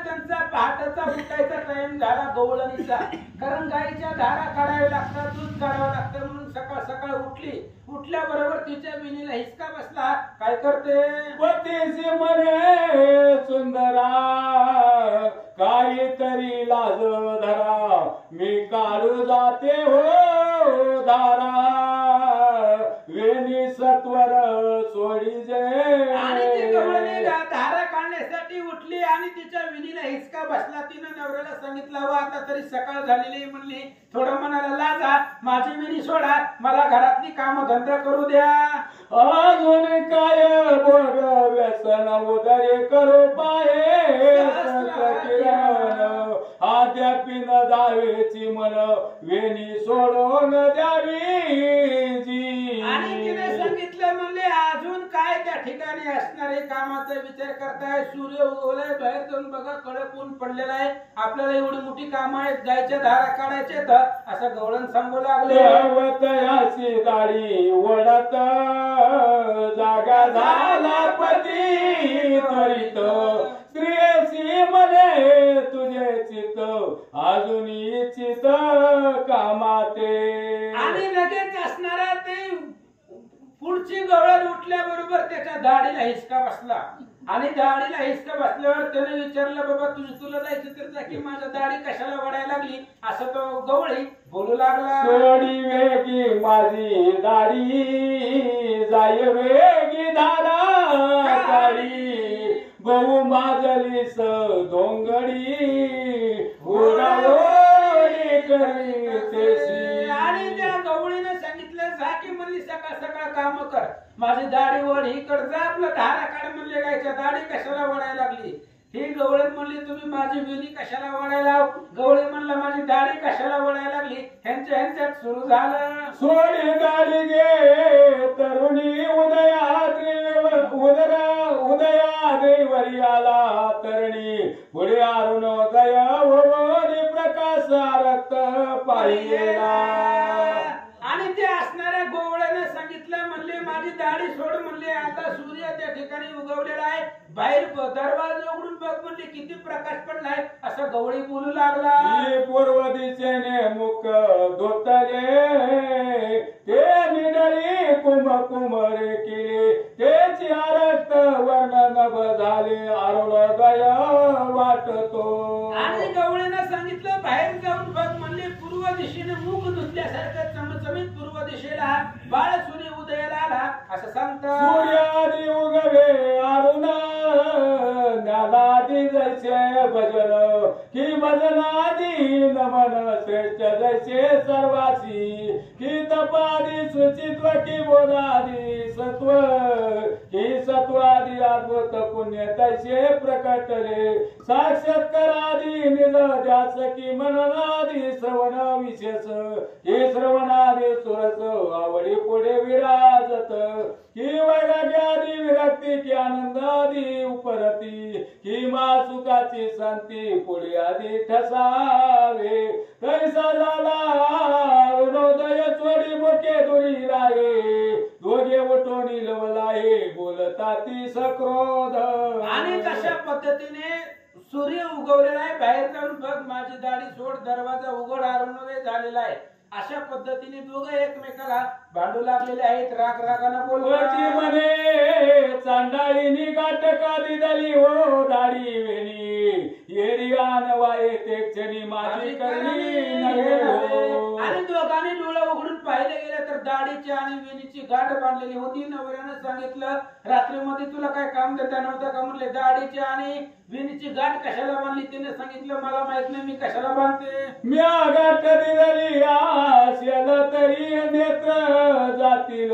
त्यांचा पहाटेचा उठायचा टाइम झाला गवळणीचा. कारण गाईच्या धारा काढाव्या लागतात, दूध काढावं लागतं, म्हणून सकाळ सकाळ उठली. उठल्याबरोबर तिच्या विणीला हिसका बसला. काय करते? पतीसी म्हणे सुंदरा, काहीतरी लाज धरा, मी काढू जाते हो दारा, वेणी सत्वर सोडी जे. आणि ती गवळणी धारा काढण्यासाठी उठली आणि तिच्या विणीला हिसका बसला. तिनं नवऱ्याला सांगितलं, व आता तरी सकाळ झालेली म्हणली, थोडं मनाला लाजा, माझी विणी सोडा, मला घरातली काम धंदा करू द्या. अजून काय बोग व्यसन उदरे करू पाये, किरण अद्यापी न जावेची मन वेणी सोडून द्यावी जी. आणि तिने सांगितलं म्हणले अजून काय त्या ठिकाणी असणारे कामाचा विचार करताय. सूर्य उगवलाय, बाहेर जाऊन बघा कडक ऊन पडलेला आहे, आपल्याला एवढी मोठी कामं आहेत, जायच्या धारा काढायचे असं गवळण सांगू लागले. देवतयाची दाढी ओढत जागा झाला पती त्वरित स्त्रियसी म्हणे तुझे चित अजून चित कामाते. आणि लगेच असणारा ते पुढची गवळण उठल्याबरोबर त्याच्या दाढीला हिसका बसला. आणि दाढीला हिसका बसल्यावर त्याने विचारलं बाबा तुला जायचं तर जा की माझ्या दाढी कशाला वडायला लागली असं तो गवळी बोलू लागला. सोडी वेगी माझी दाढी जाय वेगी धारा काढी बहु माजलीस धोंगडी उडावडी करीतेसी. आणि त्या गवळीने सांगितलं जा की म्हणली सकाळ सकाळ काम कर, माझी दाढी वड ही कर जा, आपलं धारा काढ म्हणले गायच्या दाढी कशाला वडायला लागली. ही गवळण म्हणली तुम्ही माझी वेणी कशाला वडायला, गवळी म्हणला माझी दाढी कशाला वडायला लागली. ह्यांच्यात सुरू झालं. सोडी दाढी घे तरुणी उदयाद्री आला तरणी पुढे अरुणोदय वरी प्रकाश रक्त पाहिला. आणि ते असणाऱ्या गोवळ्याने सांगितलं म्हणले माझी दाढी सोड म्हणले, आता सूर्य त्या ठिकाणी उगवलेला आहे, बाहेर दरवाजा उघडून बघ म्हणले किती प्रकाश पडलाय असं गवळी बोलू लागला. पूर्व दिशेने मुख धोतले ते निडळी कुमरे केले त्याची रक्त वर्णन झाले अरुणोदय वाटतो. आणि गवळीने सांगितलं बाहेर जाऊन बघ म्हणले, पूर्व दिशेने मुख धुतल्यासारखं चमचमीत पूर्व दिशेला बाळ सूर्य उदयाला आला असं सांगतात. सूर्यादी उगवे अरुण ज्ञानादी जैसे भजन की भजनादी नमन श्रेष्ठ जैसे सर्वासी की तपादी सुचित्व की बोधादी सत्व की सत्वादी अद्भुत पुण्य तैसे प्रकटले साक्षात्कारादी निज ध्यास की मननादी श्रवण विशेष हे श्रवणादी सुरस आवडी पुढे विराजत की वैराग्यादी विरक्ती की आनंदादी उपरती की मा सुखाची शांती पुढे आधी ठसावे तैसा झाला अरुणोदय चोडी मोके दुरी राहे दोघे उठोनी लवलाहे बोलता ती सक्रोध. आणि तशा पद्धतीने सूर्य उगवलेला आहे, बाहेर जाऊन बघ माझी दाढी सोड, दरवाजा उघड, अरुणोदय झालेला आहे. अशा पद्धतीने दोघं एकमेकाला भांडू लागलेले आहेत. राग रागानं बोलतो म्हणे चांडाळीनी गाठका दिदली हो दाढी वेणी येरियान वाये ते क्षणी माझी करणी नव्हे हो. आणि दोघांनी डोळं उघडून पाहिले गेले तर दाढीची आणि वेणीची गाठ बांधलेली होती. नवऱ्यानं सांगितलं रात्रीमध्ये तुला काय काम देता नव्हतं का म्हणले, दाढीची आणि वेणीची गाठ कशाला बांधली. तिने सांगितलं मला माहित नाही मी कशाला बांधते. म्या गाठ दिदली आशेल तरी नेत्र जातील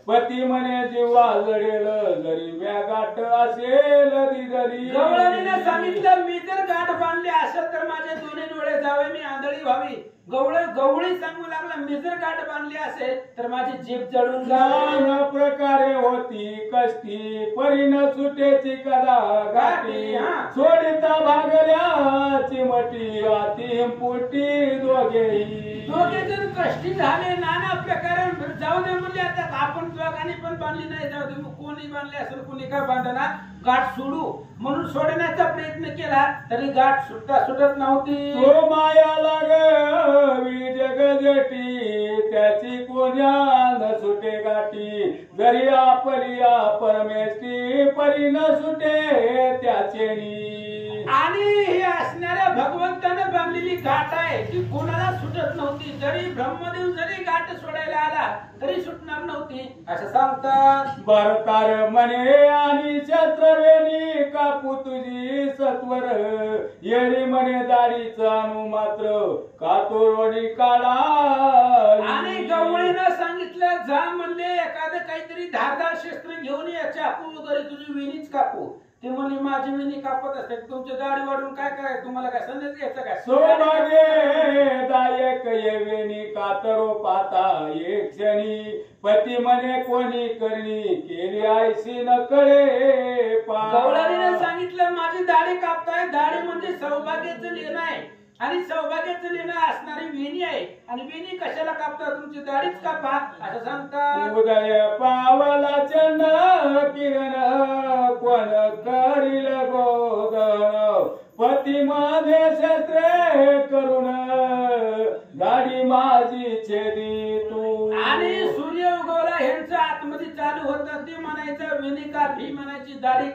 पती म्हणे जीवा जडेल जरी म्या गाठ असेल दिदली. गवळणीने सांगितलं मी जर गाठ बांधली असेल तर माझे दोन्ही डोळे जावे, मी आंधळी व्हावी. गवळी सांगू लागला मी जर गाठ बांधली असेल तर माझी जीभ जळून जावे. प्रकारे होती कष्टी परीन सुटेची कदा गाठी सोडिता भागल्या चिमटी आती पुटी दोघे जण कष्टी झाले नाना प्रकारे जाऊ दे म्हणजे आता आपण दोघांनी पण बांधली नाही, जाऊ दे मग कोणी बांधली असेल कोणी काय बांधना गाठ सोडू म्हणून सोडण्याचा प्रयत्न केला तरी गाठ सुटत नव्हती. तो माया लागवी जगजटी त्याची कोण्या न सुटे गाठी जरी आपलिया परमेष्टी परी न सुटे त्याचेनी. आणि हे असणाऱ्या भगवंताने बांधलेली गाठ आहे ती कोणाला सुटत नव्हती. जरी ब्रह्मदेव जरी गाठ सोडायला आला तरी सुटणार नव्हती असं सांगतात. भरतार म्हणे आणि शस्त्रवेणी कापू तुझी सत्वर येरी म्हणे दाढीचा अनु मात्र कातोरणी काढा. आणि गवळीनं सांगितलं जा म्हणले एखादं काहीतरी धारदार शस्त्र घेऊन या, चाकू वगैरे तुझी वेणीच कापू. ते म्हणले माझी वेणी कापत असते तुमची दाढी वाढून काय काय तुम्हाला काय संदेश घ्यायचा काय सौभाग्यदायक ये वेणी कातरो पाता एक क्षणी पती म्हणे कोणी करणी केली आयशी न कळे गवळणीने सांगितलं माझी दाढी कापताय दाढी म्हणजे सौभाग्याचं लेणं आहे आणि सौभाग्याचं लेणं असणारी वेणी आहे आणि वेणी कशाला कापता तुमची दाढीच कापा असं सांगतात उदय पावला चंद्र किरण कोण करील गोदन पती मध्ये शस्त्रे करून दाढी माझी छेदी तू आणि सूर्य उगवला ह्यांचं आतमध्ये चालू होतं ते म्हणायचं वेणी काप ही म्हणायची दाढी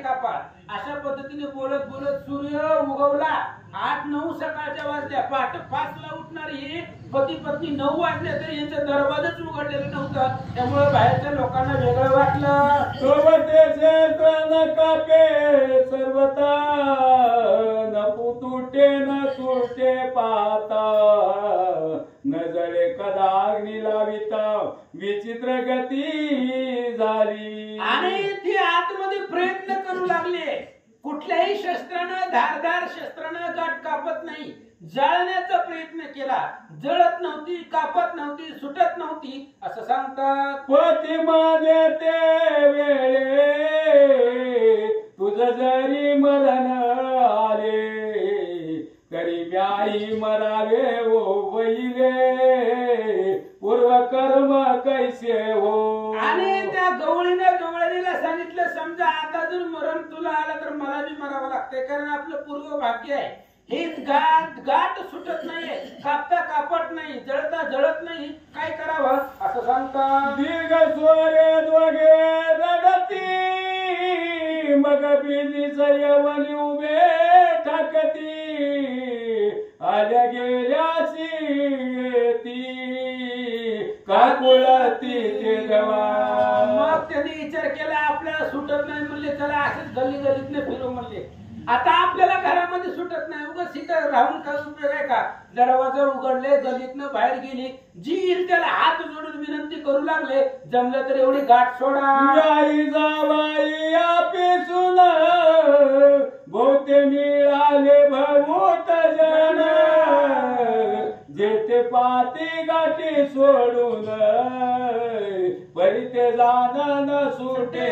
कापा अशा पद्धतीने बोलत बोलत सूर्य उगवला 8-9 सकाळच्या वाजल्या पहाटे 5 ला उठणारी ही पती पत्नी 9 वाजले तरी यांचं दरवाजाच उघडलेलं नव्हतं त्यामुळे बाहेरच्या लोकांना वेगळं वाटलं सोबतेचे प्राण कापे सर्वता न पुतुटे न सुटे पाता न जळे कदा अग्नी लाविता विचित्र गती झाली आणि ती आतमध्ये प्रयत्न करू लागले कुठल्याही शस्त्रानं धारदार शस्त्रानं गाठ कापत नाही जाळण्याचा प्रयत्न केला जळत नव्हती कापत नव्हती सुटत नव्हती असं सांगतात पती माने ते वेळे तुझ जरी मरण आले तरी म्याई मरावे ओ वैले पूर्व कर्म कैसे हो आणि त्या गवळणीला सांगितलं समजा आता जर मरण तुला आलं तर मला बी मरावं लागतंय कारण आपलं पूर्व भाग्य आहे हे गाठ सुटत नाहीये कापता कापत नाही जळता जळत नाही काय करावं असं सांगतात दीर्घ स्वरे दोघे रडती मग बिनीच यवनी उभे ठाकती आल्या गेल्याची येती काकुळती ते देवा मग त्यांनी विचार केला आपल्याला सुटत नाही म्हणले चला असंच गल्ली गल्लीतने फिरू म्हणले आता आपल्याला घरामध्ये सुटत नाही उगाच इथं राहून काय उपयोग आहे का दरवाजा उघडले गल्लीतनं बाहेर गेली जी येईल त्याला हात जोडून विनंती करू लागले जमलं तर एवढी गाठ सोडा आई जावाई आपिसून भोवते मिळाले भवूत जन जेते पाती गाठी सोडून परी ते जाण न सुटे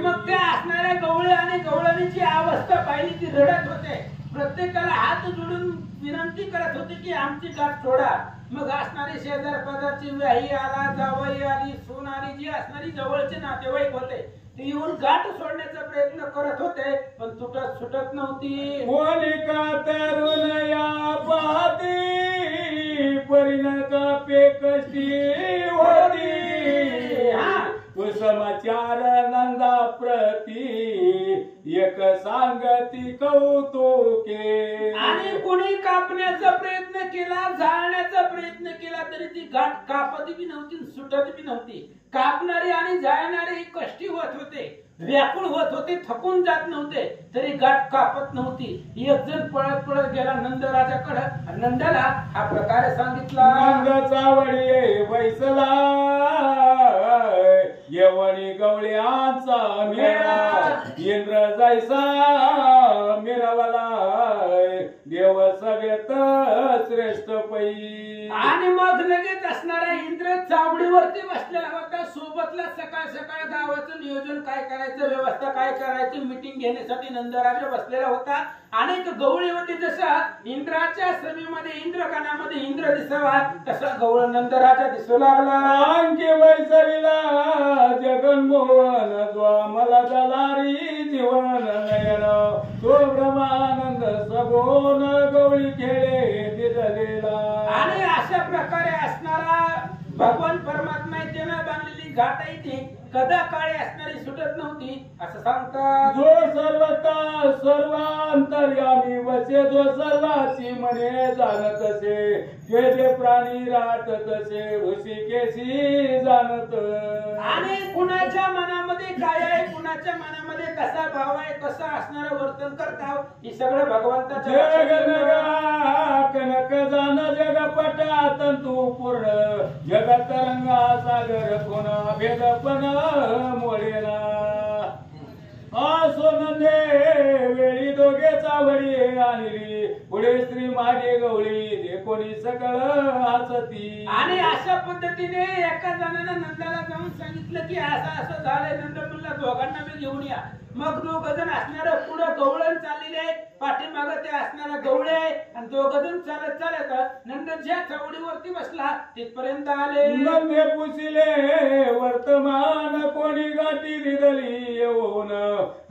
मग त्या असणाऱ्या गवळे आणि गवळणीची अवस्था पाहिली ती रडत होते प्रत्येकाला हात जोडून विनंती करत होते की आमची गाठ सोडा मग असणारी शेजार पदार्ची व्याही आला जावई आली सून आली जी असणारी जवळचे नातेवाईक होते ते येऊन गाठ सोडण्याचा प्रयत्न करत होते पण सुटत नव्हती होलिका तरुण या पाहती परिण कापे कशी होती कुसमाचार नंदा प्रती एक सांगती कौतुके आणि कोणी कापण्याचा प्रयत्न केला जाळण्याचा प्रयत्न केला तरी ती गाठ कापत बी नव्हती सुटत बी नव्हती कापणारे आणि जाळणारे कष्टी होत होते व्याकुळ होत होते थकून जात नव्हते तरी गाठ कापत नव्हती एक जण पळत पळत गेला नंदराजाकडे नंदाला हा प्रकार सांगितला नंद चावडी वैसला यवनी गवळ्यांचा मेळा इंद्र जायसा मिरवला देव सगळ्यात श्रेष्ठ पै आणि मग लगेच असणारा इंद्र चावडीवरती बसलेला होता सोबतला सकाळ सकाळ गावाचं नियोजन काय करायचं व्यवस्था काय करायची मीटिंग घेण्यासाठी नंदराजा बसलेला होता अनेक गवळी होते जसं इंद्राच्या सभेमध्ये इंद्रगणामध्ये इंद्र दिसावा तसा गवळ नंदराजा दिसू लागला अंके वैसरीला जगन्मोहन ज्वामला दलारी जीवन नयन तो ब्रह्मानंद सगोन गवळी खेळे दिलेला आणि अशा प्रकारे असणारा भगवान परमात्मा त्यानं बांधलेली गाठ आहे ती कदा काळी असणारी सुटत नव्हती असं सांगतात जो सर्वता सर्वांतर्यामी वसे जो सर्वाची मने जाणत असे ते जे प्राणी राहत तसे ऋषिकेशी जाणत आणि कुणाच्या मनामध्ये काय आहे कुणाच्या मनामध्ये कसा भाव आहे कसं असणारं वर्तन करताव हे सगळं भगवंताच्या जग नगा कनक जाण जग पटा तंतु पूर्ण जगत रंगा सागर कोणा भेदपण मोळेना असो नंदे वेळी दोघे चावडी आणली पुढे स्त्री मागे गवळी जे कोणी सकळ हसती. आणि अशा पद्धतीने एका जणानं नंदाला जाऊन सांगितलं की असं असं झालंय. नंद म्हणला दोघांना मी घेऊन या. मग दोघ जण असणारा पुढे गवळण चाललेले, पाठीमाग ते असणारा गवळे आणि दोघ जण चालत चालत नंद ज्या चवडीवरती बसला तिथपर्यंत आले. नंदे पुसिले वर्तमान कोणी गाठी दिदली येऊन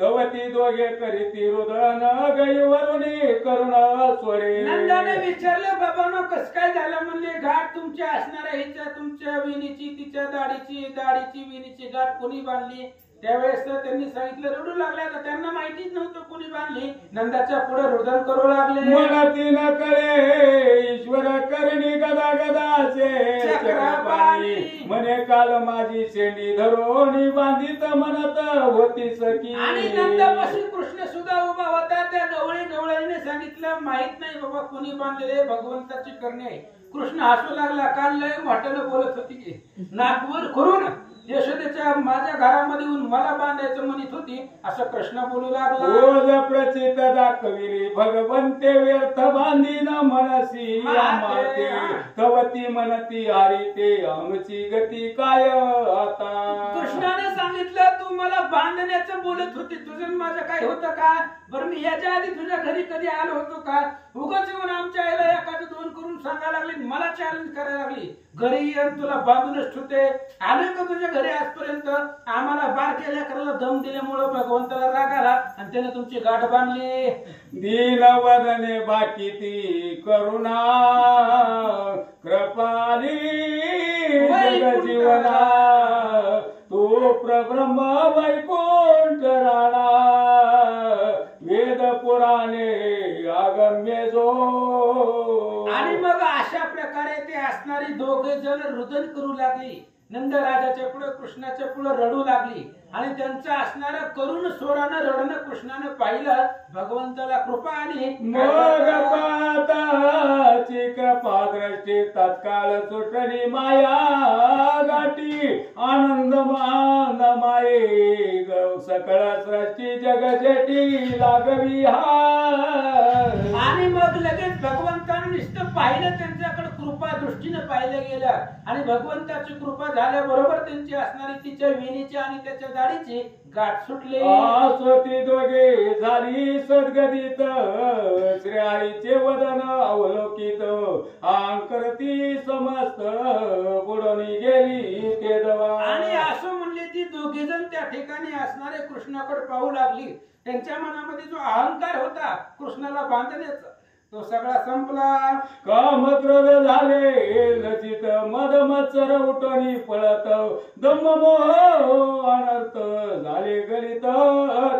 गवती दोघे करीती रुदन गईवरुणी करुण स्वरे. नंदाने विचारलं बाबांनो कस काय झालं. म्हणले गाठ तुमच्या असणाऱ्या हिच्या तुमच्या विणीची तिच्या दाढीची विणीची गाठ कोणी बांधली. त्यावेळेस त्यांनी सांगितलं रडू लागल्या. तर त्यांना माहितीच नव्हतं कोणी बांधली. नंदाच्या पुढे रुदन करू लागले. मनाती न कळे ईश्वर करणी गदा गदाचे चक्रपाणी म्हणे काल माझी शेंडी धरोणी बांधित म्हणत होती सखी. आणि नंदापासून कृष्ण सुद्धा उभा होता. त्या गवळीने सांगितलं माहित नाही बाबा कोणी बांधलेले, भगवंताची करणी आहे. कृष्ण हसू लागला. काल लय मोठ्यानं बोलत होती की नागपूर करून यशोदेच्या माझ्या घरामध्ये येऊन मला बांधायचं म्हणत होती असं कृष्ण बोलू लागला. रोज प्रचित दाखविली भगवंते व्यर्थ बांधीन मनसी माते तवती म्हणती हरी ते आमची गती काय आता. कृष्णाने सांगितलं तू मला बांधण्याचं बोलत होती, तुझं माझं काय होतं का. बरं मी याच्या आधी तुझ्या घरी कधी आलो होतो का. उगाच येऊन आमच्या आईला एखादं दोन करून सांगायला लागली, मला चॅलेंज करायला लागली. घरी येऊन तुला बांधूनच ठेवते. आलोय का तुझ्या घरी आजपर्यंत. आम्हाला बारक्या लेकराला दम दिल्यामुळे भगवंताला राग आला आणि त्याने तुमची गाठ बांधली. दीन वदने बाकी ती करुणा कृपाली जग जीवना तो प्रब्रह्म वैकुंठ राणा वेद पुराणे आगम्य जो. आणि मग अशा प्रकारे ते असणारी दोघे जण रुदन करू लागली. नंद राजाच्या पुढे कृष्णाच्या पुढे रडू लागली. आणि त्यांचं असणारं करुण स्वरानं रडणं कृष्णानं पाहिलं. भगवंताला कृपा आली. मग पाताची कृपा दृष्टी तत्काळ सुटली माया गाठी आनंद मान माये सकळ सृष्टी जगजेटी लागवी हा. आणि मग लगेच भगवंतानं नुसतं पाहिलं, त्यांच्याकडे कृपा दृष्टीनं पाहिलं गेलं. आणि भगवंताची कृपा झाल्याबरोबर त्यांची असणारी तिच्या विणीची आणि त्याच्या दाढीची गाठ सुटली. स्वती दोघे झाली सद्गदित श्री हरीचे वदन अवलोकित अंकरती समस्त बुडून गेली ते दवा. आणि असं म्हणले ती दोघे जण त्या ठिकाणी असणारे कृष्णाकडे पाहू लागली. त्यांच्या मनामध्ये जो अहंकार होता कृष्णाला बांधण्याचा तो सगळा संपला. काम क्रोध झाले लचित मद मत्सर उठणी पळत दम मोह अनर्थ झाले गलित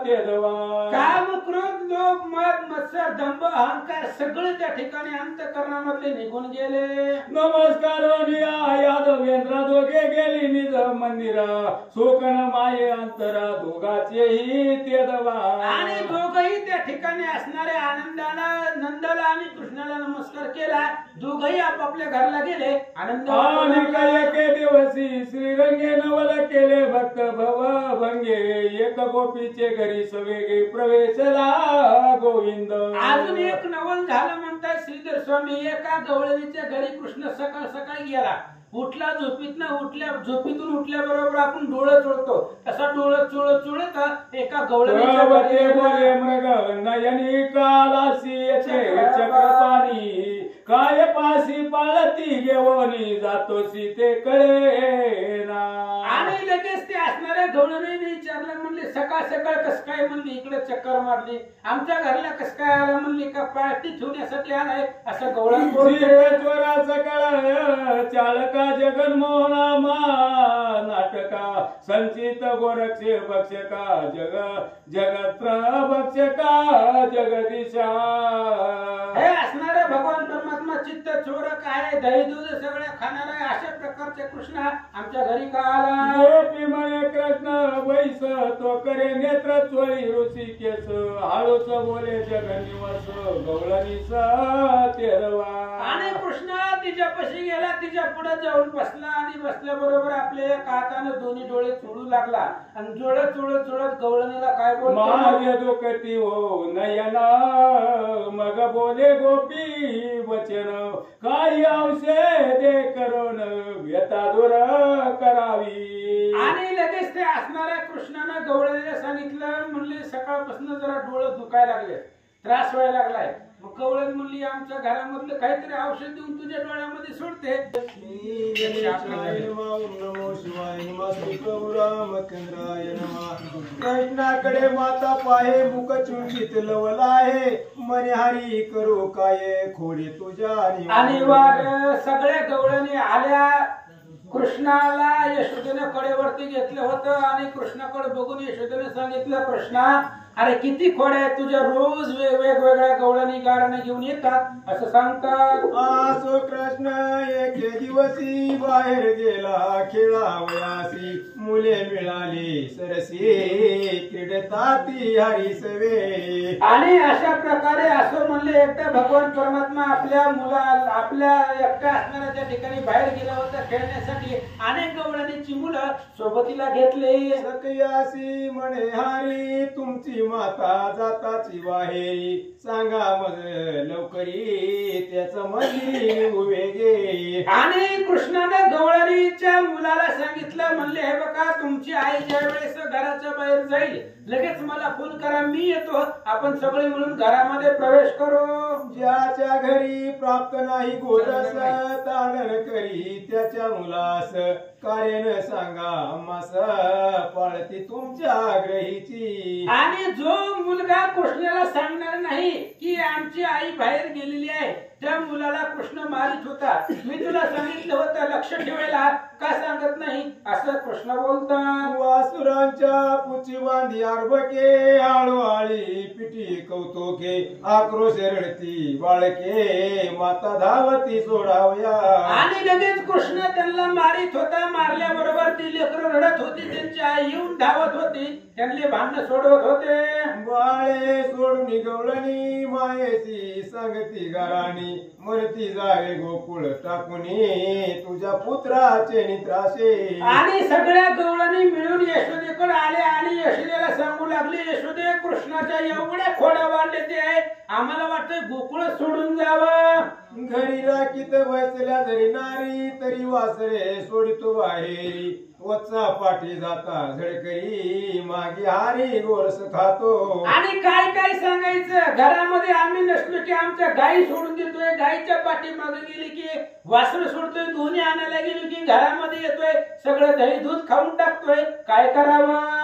ते दवा. काम क्रोध लोभ मद मत्सर दंभ अहंकार सगळे त्या ठिकाणी अंतःकरणामधले निघून गेले. नमस्कार यादवेंद्र दोघे गेली निज मंदिरा शोकन माये अंतरा दोघाचेही ते दवा. आणि दोघही त्या ठिकाणी असणाऱ्या आनंदाला नंदाला आणि कृष्णाला नमस्कार केला. दोघही आपापल्या घरला गेले. आनंद आणि एके दिवशी श्रीरंगे नवल केले भक्त भव भंगे एक गोपीचे घरी सवेगे प्रवेशला गोविंद. अजून एक नवल झालं म्हणतात श्रीधर स्वामी. एका गवळणीच्या घरी कृष्ण सकाळ सकाळी गेला. उठला झोपीतून उठल्याबरोबर आपण डोळं चोळतो तसा डोळं चोळत एका गवळणीच्या बोले मृग नयनी कालासी चक्रपाणी काय पासी पाळती घेवनी जातो सीते कळे ना. आणि लगेच ते असणाऱ्या गवळणीने विचारलं. म्हणले सकाळ सकाळ कस काय. म्हणली इकडे चक्कर मारली. आमच्या घरला कस काय आला. म्हणली का पार्टी ठेवण्यासाठी आलाय असं गवळण चोरा सकाळ चालका जगन्मोहना नाटका संचित गोरक्षे भक्षका जगत्र भक्षका जगदीशा. हे असणाऱ्या भगवान परमात्मा चित्त चोर काय दही दूध सगळं खाणार आहे अशा प्रकारचे कृष्ण आमच्या घरी का आला? गोपी म्हणे कृष्ण बैस तो करे नेत्र चोळी ऋषिकेश हळूच बोले जगनिवास गवळणीच तेरवा. आणि कृष्ण तिच्यापाशी गेला, तिच्या पुढे जाऊन बसला आणि बसल्याबरोबर आपल्या एका हाताने दोन्ही डोळे चोळू लागला आणि डोळे चोळत चोळत गवळणीला काय बोलतो? माझ्या दुखती हो नयना मग बोले गोपी वचन काही औषधे करून व्यथा दूर करावी. आणि लगेच ते असणाऱ्या कृष्णानं गवळणीला सांगितलं, म्हणले सकाळपासून जरा डोळे दुखायला लागले, त्रास व्हायला लागलाय. मग गवळण म्हणली आमच्या घरामधलं काहीतरी औषध देऊन तुझ्या डोळ्यामध्ये सोडते. नमो शिवाय रामचंद्राय नमः. कृष्णाकडे माता पाहे मुख चुंकित लवला आहे मनिहारी करू काय खोडे तुझ्या आणि वार सगळ्या गवळणी आल्या. कृष्णाला यशोदेने कडेवरती घेतलं होतं आणि कृष्णाकडे बघून यशोदेने सांगितलं, कृष्णा अरे किती खोड्या आहेत तुझ्या, रोज वेगवेगळ्या गवळणी गाराने घेऊन येतात असं सांगतात. आसो कृष्ण एके दिवशी बाहेर गेला खेळावयासी मुले मिळाली सरसी क्रीडताती हरी सवे. आणि अशा प्रकारे असं म्हणले एकटा भगवान परमात्मा आपल्या एकट्या असणाऱ्या त्या ठिकाणी बाहेर गेला होता खेळण्यासाठी. अनेक गवळणीची मुलं सोबतीला घेतले. सकयासी म्हणे हारी तुमची माता जाताची बाहेरी सांगा मग लवकरी त्याच मधी उभे गे. आणि कृष्णाने गवळणीच्या मुलाला सांगितलं, म्हणले हे बघा तुमची आई ज्या वेळेस घराच्या बाहेर जाईल लगेच मला फोन करा, मी येतो, आपण सगळे मिळून घरामध्ये प्रवेश करू. ज्याच्या घरी प्राप्त नाही गोरस ताडण करी त्याच्या मुलास कार्य सांगा मास पाळती तुमच्या ग्रहीची. आणि जो मुलगा कृष्णाला सांगणार नाही की आमची आई बाहेर गेलेली आहे त्या मुलाला कृष्ण मारित होता. मी तुला सांगितलं होतं लक्ष ठेवायला, का सांगत नाही असं कृष्ण बोलतात. वासुरांच्या पुची बांधी आरबके आळोआळी पिटी कौतुके आक्रोश रडती बाळके माता धावती सोडावया. आणि लगेच कृष्ण त्यांना मारित होता. मारल्याबरोबर ती लेकरं रडत होती, त्यांची आई येऊन धावत होती, त्यांनी भांडण सोडवत होते. बाळे सोडून गवळणी मायेची सांगती घराणी मरती जावे गोकुळ टाकुनी तुझ्या पुत्राचे नित्राशे. आणि सगळ्या गवळणी मिळून यशोदेकडे आले आणि यशोदेला सांगू लागले, यशोदे कृष्णाच्या एवढ्या खोड्या वाढले ते आहे, आम्हाला वाटतं गोकुळ सोडून जावं. घरी राखीत बसल्या जरी नारी तरी वासरे सोडितो बाहेरी वचा पाठी जाता झडकरी मागे हारी गोरस खातो. आणि काय काय सांगायचं, घरामध्ये आम्ही नसलो की आमच्या गायी सोडून देतोय, गायीच्या पाठी मागे गेली की वासर सोडतोय, दोन्ही आणायला गेलो की घरामध्ये येतोय, सगळं दही दूध खाऊन टाकतोय, काय करावं.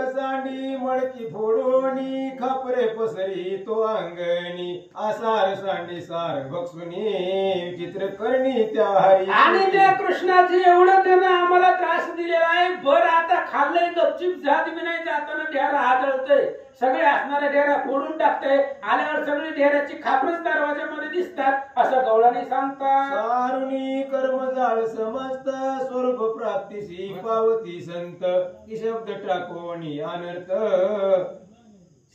सांडी मडकी फोडोनी खापरे पसरी तो अंगणी आसार सांडी सार बक्षुनी चित्र करणी त्या हरी. आणि त्या कृष्णाचं एवढं त्यानं आम्हाला त्रास दिलेला आहे. बरं आता खाल्लंय गपचिप जात बी नाही, जाताना ढेरा आदळतय, सगळे असणाऱ्या ढेरा फोडून टाकतंय, आल्यावर सगळी ढेऱ्याची खापरच दरवाजामध्ये दिसतात असं गवळणी सांगतात. सारुणी कर्मजाळ समस्त स्वरूप प्राप्तीसी पावती संत की शब्द टाकोणी अनर्थ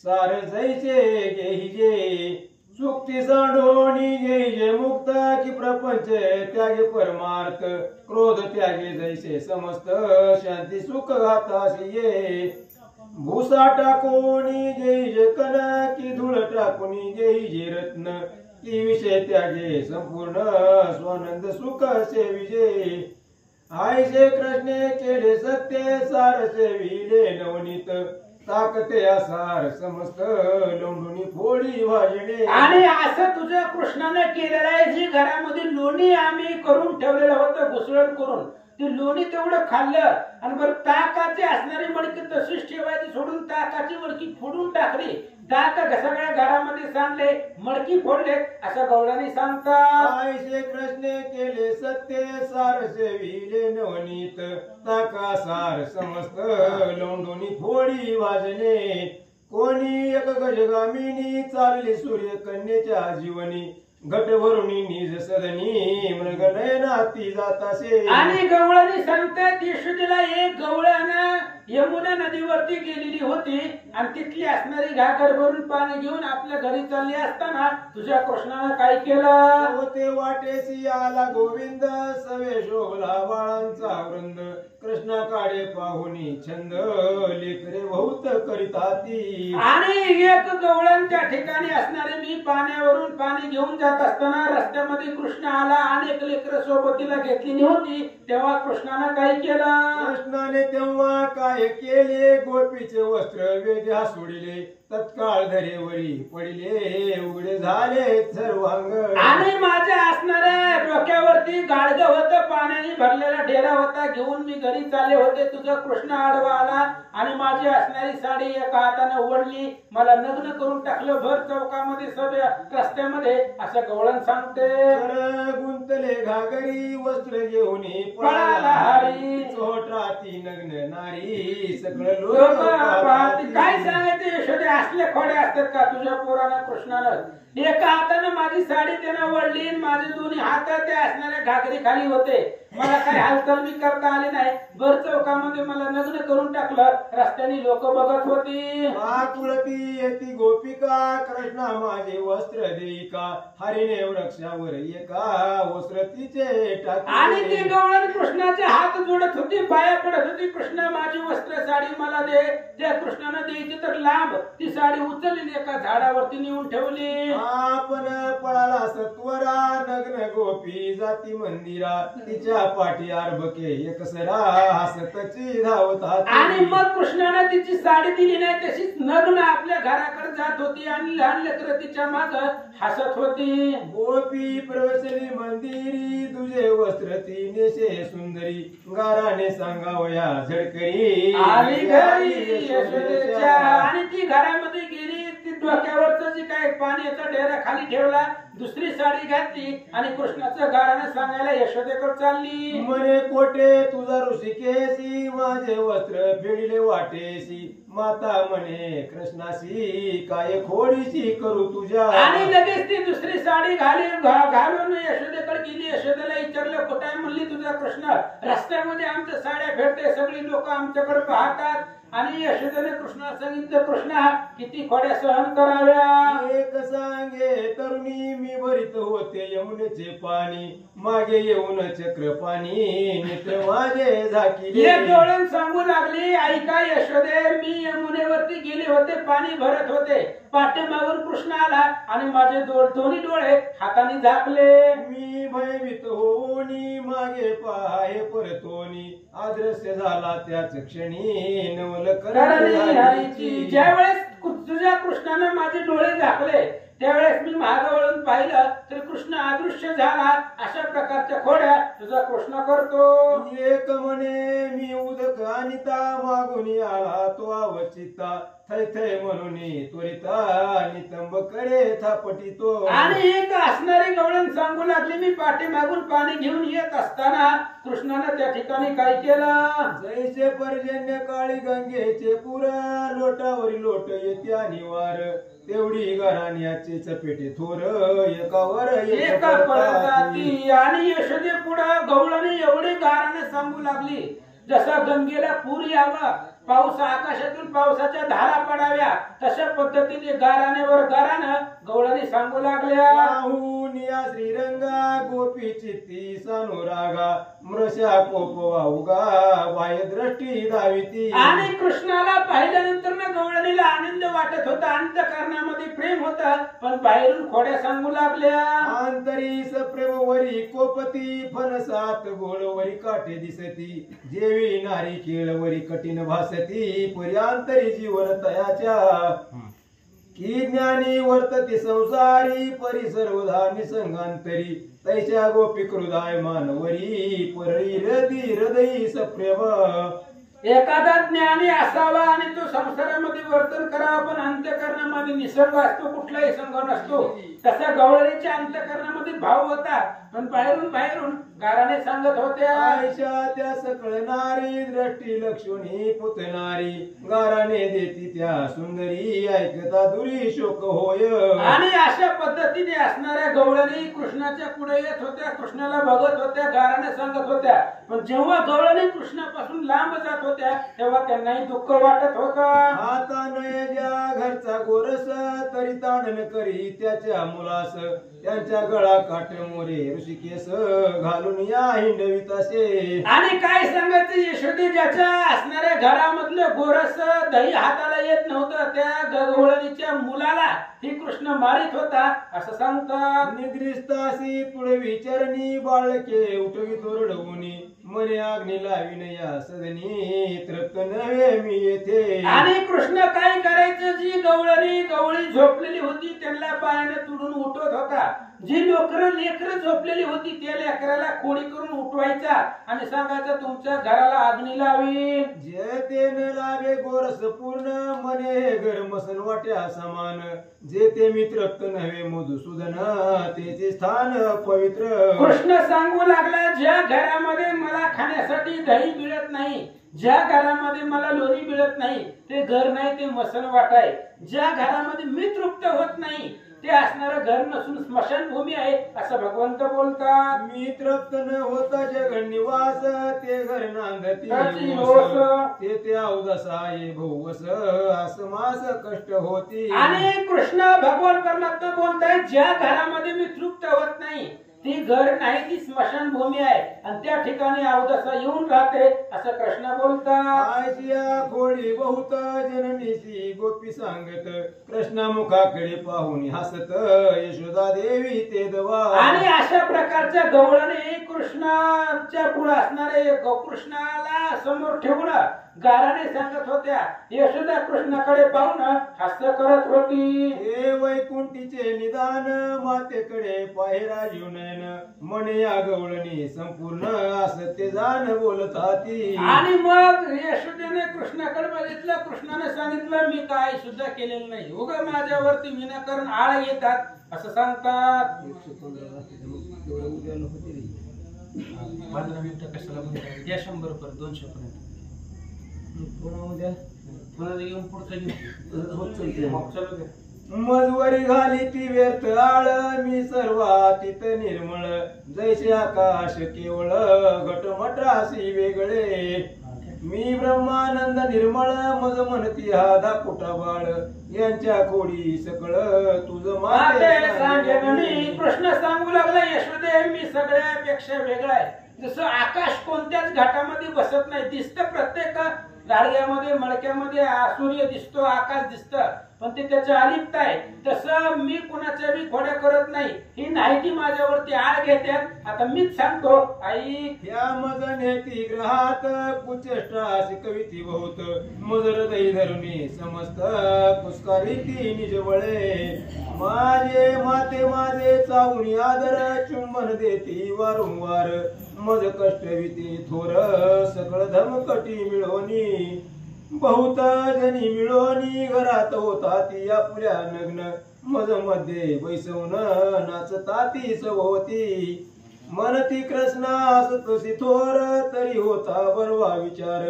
सार जैसे घेईजे सुक्ती सांडोणी घेईजे मुक्त की प्रपंच त्यागे परमार्थ क्रोध त्यागे जैसे समस्त शांती सुख घाताशी ये भूसा टाकोणी घेईजे कन की धूळ टाकोणी घेईजे रत्न की विषय त्यागे संपूर्ण स्वानंद सुख सेविजे. आईचे कृष्णे केले सत्य सार सेविले नवनीत ताकते असार समस्त लोंढुनी फोडी भाजणे. आणि असं तुझ्या कृष्णाने केलेलं आहे, जी घरामध्ये लोणी आम्ही करून ठेवलेलं होतं घुसळण करून, ती लोणी तेवढं खाल्लं आणि बरं ताकाची असणारी मडकी तशीच ठेवायची सोडून ताकाची मडकी फोडून टाकली, ताक सगळ्या घरामध्ये सांडले, मडकी फोडले असं गवळणी सांगतात. आईचे कृष्णे केले सत्य सार सेविले नवनीत ताका सार समस्त लोंढुनी फोडी भाजणे. कोणी एक गजगामिनी चालली सूर्य कन्येच्या जीवनी घट भरुनी निज सदनी मृग नयनाती जातासे. आणि गवळणी सांगतात यशोदेला एक गवळण यमुना नदीवरती गेलेली होती आणि तिथली असणारी घागर भरून पाणी घेऊन आपल्या घरी चालली असताना तुझ्या कृष्णानं काय केलं. होते वाटेसी आला गोविंद सवे शोभला बाळांचा वृंद कृष्णाकडे पाहुनी छंद लेकरे बहुत करीताती. आणि एक गवळण त्या ठिकाणी असणारे मी पाण्यावरून पाणी घेऊन जात असताना रस्त्यामध्ये कृष्ण आला. अनेक लेकर सोबतीला घेतलेली होती. तेव्हा कृष्णानं काय केलं. कृष्णाने तेव्हा काय केले गोपीचे वस्त्र वेगळ्या सोडिले तत्काळ धरेवरी पडिले उघडे झाले सर्वांग. आणि माझ्या असणाऱ्या डोक्यावरती गाडगं होतं पाण्याने भरलेला ढेरा होता. घेऊन मी घरी चालले होते. तुझा कृष्ण आडवा आला आणि माझी असणारी साडी एका हाताने ओढली. मला नग्न करून टाकलं भर चौकामध्ये सगळ्या रस्त्यामध्ये असं गवळण सांगते. गुंतले घागरी वस्त्र घेऊन पळाला हारी चोटाती नग्न नारी सगळं लोक काय सांगायचे यशोदे असले खोडे असतात का तुझ्या पोरानं कृष्णानं. एका हातानं माझी साडी त्यानं वळली. माझे दोन्ही हात त्या असणाऱ्या घागरी खाली होते. मला काही हालचाल मी करता आली नाही. भर चौकामध्ये मला नग्न करून टाकलं. रस्त्याने लोक बघत होती. आकुळती येती गोपिका कृष्णा माझे वस्त्र देईका हरिणे वृक्षावर एका वस्त्र तिचे टाकले. आणि ती गवळण कृष्णाचे हात जोडत होती पाया पडत होती. कृष्ण माझी वस्त्र साडी मला दे. त्या कृष्णानं द्यायची तर लांब ती साडी उचलली एका झाडावरती नेऊन ठेवली. आपण पळाला सत्वरा नग्न गोपी जाती मंदिरा तिच्या पाठी आरबके एकसरा हसतची धावत आणि मग कृष्णाने तिची साडी दिली नाही. तशीच नग्न आपल्या घराकडे जात होती आणि लहान लेकरं तिच्या माग हसत होती. गोपी प्रवेशली मंदिरी तुझे वस्त्र ती नेसे सुंदरी गाराने सांगावया झडकरी आली घरी यशोदेच्या. आणि ती घरामध्ये गेली. ती डोक्यावरच जे काय पाण्याचा ढेरा खाली ठेवला. दुसरी साडी घातली आणि कृष्णाचं गाराने सांगायला यशोदेकडे चालली. मने कोटे तुझा ऋषिकेशी माझे वस्त्र फेडिले वाटेशी माता म्हणे कृष्णाशी काय खोडीशी करू तुझ्या. आणि लगेच ती दुसरी साडी घालून यशोदेकडे गेली. यशोदेला विचारलं कुठे. म्हणली तुझा कृष्ण रस्त्यामध्ये आमच्या साड्या फेडते. सगळी लोक आमच्याकडे पाहतात. आणि यशोदेने कृष्णाला सांगितलं कृष्णा किती खोड्या सहन कराव्या. एक सांगे तरुणी मी भरीत होते यमुनेचे पाणी मागे येऊन चक्र पाणी नेत्र माझे झाकीले. एक गवळण सांगू लागली ऐका यशोदे मी यमुनेवरती गेले होते. पाणी भरत होते. पाठीमागून कृष्ण आला आणि माझे दोन्ही डोळे हाताने झाकले. मी भयभीत होऊनी मागे पाहे परतोनी अदृश्य झाला त्याच क्षणी नवल करणी. ज्यावेळेस तुझ्या कृष्णाने माझे डोळे झाकले त्यावेळेस मी मागे वळून पाहिलं तर कृष्ण अदृश्य झाला. अशा प्रकारच्या खोड्या तुझा कृष्ण करतो. एक म्हणे मी उदक अनिता मागून आला तो अवचिता थै थै म्हणून त्वरिता नितंब करे थापटितो. आणि एक असणारी गवळण सांगू लागली मी पाठीमागून पाणी घेऊन येत असताना कृष्णाने त्या ठिकाणी काय केलं. जैसे पर्जन्य काळी गंगेचे पुर लोटावरी लोट येते आणि वार तेवढी घराण्याचे चपेटे थोर एकावर एका पडताती. आणि यशोदे पुढं गवळणी एवढी गाराने सांगू लागली जसा गंगेला पूर यावा पाऊस आकाशातून पावसाच्या धारा पडाव्या तशा पद्धतीने गारानेवर गारानं गवळणी सांगू लागल्या. श्रीरंगा गोपी चित्ती सानुरागा मृषा कोपवा उगा वाय दृष्टी धाविती. आणि कृष्णाला पाहिल्यानंतर ना गवळणीला आनंद वाटत होता. अंतःकरणामध्ये प्रेम होता पण बाहेरून खोड्या सांगू लागल्या. आंतरी सप्रेम वरी कोपती फणसात गोळ वरी काठे दिसती जेवी नारी केळ वरी कठीण भासती पर्यांतरी जीवन तयाच्या की ज्ञानी वर्तती संसारी परी सर्वधा निसंगांतरी तैच्या गोपी हृदय मानवरी परळी हृदयी सप्रेम एखादा ज्ञानी असावा आणि तो संसारामध्ये वर्तन करावा, पण अंतःकरणामध्ये निसर्ग असतो, कुठलाही संग नसतो. तसा गवळणीच्या अंतःकरणामध्ये भाव होता, पण बाहेरून गाराने सांगत होत्या, आयशा त्या सकळणारी दृष्टी लक्ष्मणी पुतणारी, गाराने देती त्या सुंदरी, ऐकता दुरी शोक होय. आणि अशा पद्धतीने असणाऱ्या गवळणी कृष्णाच्या पुढे येत होत्या, कृष्णाला बघत होत्या, गाराने सांगत होत्या. पण जेव्हा गवळणी कृष्णापासून लांब जात होत्या तेव्हा त्यांनाही दुःख वाटत होतं. आता नये ज्या घरचा गोरस, तरी ताणन करी त्याच्या मुलास, त्यांच्या गळा काट मोरे ऋषिकेश, घालून या हिंडवीत असे. आणि काय सांगायचं, यशोदे ज्याच्या असणाऱ्या घरामधलं गोरस दही हाताला येत नव्हतं, त्या गवळणीच्या मुलाला ही कृष्ण मारित होता असं सांगतात. निद्रिस्तासी पुढे विचारणी, बाळके उठवी तोरडवुनी, मने अग्नी लावीन या सदनी, तृप्त नव्हे मी येथे. आणि कृष्ण काय करायचं, जी गवळी झोपलेली होती त्यांना पायाने तुडून उठवत होता. जी लेकरं झोपलेली होती त्या लेकराला खोडी करून उठवायचा आणि सांगायचं तुमच्या घराला अग्नी लावी. जे ते न लावे गोरस पूर्ण, मने हे घर मसन वाट्या समान, जे ते मी तृप्त नव्हे मधुसूदन, तेचे स्थान पवित्र. कृष्ण सांगू लागला, ज्या घरामध्ये मला खाण्यासाठी दही मिळत नाही, ज्या घरामध्ये मला लोणी मिळत नाही, ते घर नाही, ते मसन वाट आहे. ज्या घरामध्ये मी तृप्त होत नाही ते असणारं घर नसून स्मशानभूमी आहे असं भगवंत बोलतात. मी तृप्त न होता जग निवास, ते घर नांदती त्याची ओस, ओस. ते अवदसा ये भोवस, असमास कष्ट होती. आणि कृष्ण भगवान परमात्मा बोलताय, ज्या घरामध्ये मी तृप्त होत नाही ती घर नाही, ती स्मशानभूमी आहे आणि त्या ठिकाणी अवदसा येऊन राहते असं कृष्ण बोलतात. आशिया खोडी बहुत जननीची गोपी सांगत, कृष्णा मुखाकडे पाहून हसत, यशोदा देवी ते दवा. आणि अशा प्रकारच्या गवळणी कृष्णाच्या पुढे असणारे कृष्णाला समोर ठेवून गाराने सांगत होत्या. यशोदा कृष्णाकडे पाहून हास्य करत होती. हे वैकुंठीचे निदान, मातेकडे पाहिरा नयन, मने या गवळणी संपूर्ण असत्य जाण बोलत होती. आणि मग यशोदेने कृष्णाकडे बघितलं, कृष्णाने सांगितलं मी काय सुद्धा केलेलं नाही, उगा माझ्यावरती विनाकारण आळ येतात असं सांगतात. 15 मिनिटं कशाला म्हणतात, या 100 पर्यंत 200 पर्यंत पुन्हा येऊन पुढचं घेऊ. मजवरी घाली ती व्यर्थ आळ, मी सर्वातीत निर्मळ, जैसे आकाश केवळ, घटमटासी वेगळे. मी ब्रह्मानंद निर्मळ, मज म्हणती हा दापुटा बाळ, यांच्या खोडी सकळ तुझ माते सांगेन मी. कृष्ण सांगू लागला, यशोदे मी सगळ्यापेक्षा वेगळा आहे. जसं आकाश कोणत्याच घाटामध्ये बसत नाही, दिसतं प्रत्येक गाडग्यामध्ये मडक्यामध्ये सूर्य दिसतो, आकाश दिसतं, पण ते त्याच्या अलिप्त आहे. तसं मी कुणाच्या बी खोड्या करत नाही, ही नाहीती माझ्यावरती आळ घेतात. आता मीच सांगतो आई, या मज नेती ग्रहात कुचेष्टा अशी कविती बहुत, मजर दही धरुणी समस्त पुष्कारी ती निजवळे. माझे माते माझे चावणी आदर, चुंबन देती वारंवार, मज कष्टविती थोर, सकळ धमकटी मिळवणी. बहुत जणी मिळवणी घरात होता ती आपुल्या नग्न, मज मध्ये बैसवून नाचता ती सभोवती. मनती कृष्णा असतोसी थोर, तरी होता बरवा विचार,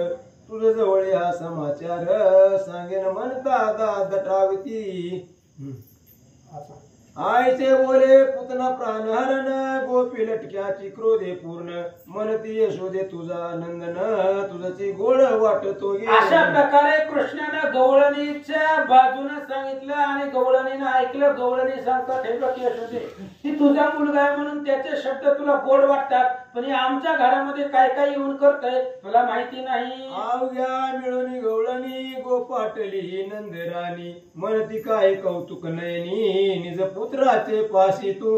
तुझ जवळ हा समाचार, सांगेन म्हणता दटावती. आईचे बोले पुतना प्राणहरण, गोपी लटक्याची क्रोधे पूर्ण, म्हणती यशोदे तुझा नंदन, तुझची गोड वाटतो. अशा प्रकारे कृष्णानं गवळणीच्या बाजूने सांगितलं आणि गवळणीनं ऐकलं. गवळणी सांगतात, हे बघ यशोदे, ती तुझा मुलगा आहे म्हणून त्याचे शब्द तुला गोड वाटतात, पण आमच्या घरामध्ये काय काय येऊन करतय तुला माहिती नाही. अवघ्या मिळून गवळणी गोपाटली नंदराणी, म्हणती काय कौतुक नयनी, निज पुत्राचे पाशी तू.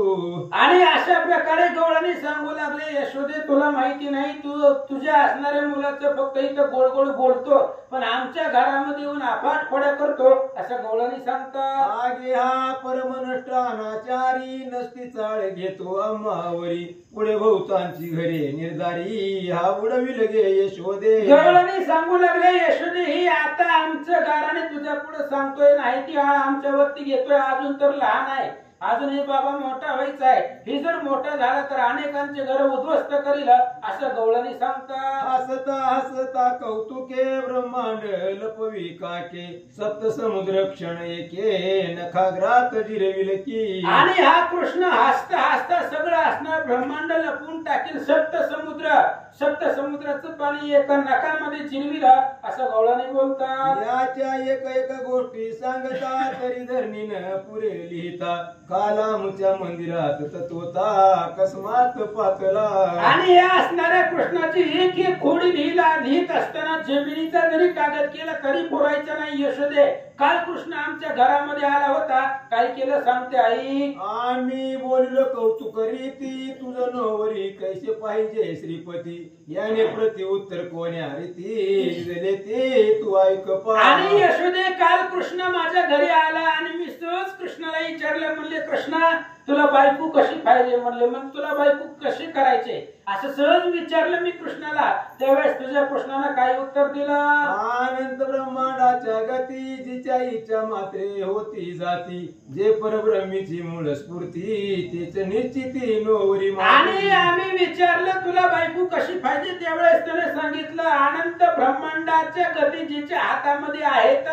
आणि अशा प्रकारे गवळणी सांगू लागले, यशोदे तुला माहिती नाही, तू तुझ्या असणाऱ्या मुलाचं फक्त इथं गोड गोड बोलतो, पण आमच्या घरामध्ये येऊन अफाट खोड्या करतो असं गवळणी सांगतात. आगे हा परमनष्ट अनाचारी, नसती चाळ घेतो अम्मावरी, पुढे बहुतांची माझी घरे निर्धारी हा उडविल गे यशोदे. गवळणी सांगू लागले, यशोदे ही आता आमचं घराने तुझ्या पुढे सांगतोय नाही ती आमच्यावरती घेतोय, अजून तर लहान आहे, अजूनही बाबा मोठा व्हायचा आहे, ही जर मोठा झाला तर अनेकांचे घर उद्ध्वस्त करील असं गवळणी सांगतात. हसता हसता कौतुके ब्रह्मांड लपवी काके सप्त समुद्र क्षण एके नखाग्रात जिरविल की. आणि हा कृष्ण हसता हसता सगळं असणार ब्रह्मांड लपवून टाकेल, सप्त समुद्राचं पाणी एका नखामध्ये जिरविलं असं गवळणी बोलतात. याच्या एक एक गोष्टी सांगता तरी धरणीनं पुरे लिहिता कालामुच्या मंदिरात तत्वता अकस्मात पातला. आणि या असणाऱ्या कृष्णाची एक एक खोडी लिहित असताना जमिनीचा जरी कागद केला तरी पुरायचा नाही. यशोदे काल कृष्ण आमच्या घरामध्ये आला होता, काय केलं सांगते आई. आम्ही बोललो कौतुक रीती तुझं नवरी कैसे पाहिजे श्रीपती याने प्रत्युत्तर कोण्या रीती दिले ते तू ऐक पा. आणि यशोदे काल कृष्ण माझ्या घरी आला आणि मी सहज कृष्णाला विचारलं, म्हणले कृष्णा तुला बायको कशी पाहिजे, म्हणले मग तुला बायको कशी करायचे असं सहज विचारलं मी कृष्णाला. त्यावेळेस तुझ्या कृष्णानं काय उत्तर दिलं. आनंद ब्रह्मांडाच्या गती जिच्या इच्छा मात्रे होती जाती जे परब्रह्मीची मूळ स्फूर्ती तीच निश्चिती नोवरी. आणि आम्ही विचारलं तुला बायको कशी पाहिजे, त्यावेळेस त्याने सांगितलं अनंत ब्रह्मांडाच्या गती जिच्या हातामध्ये आहेत,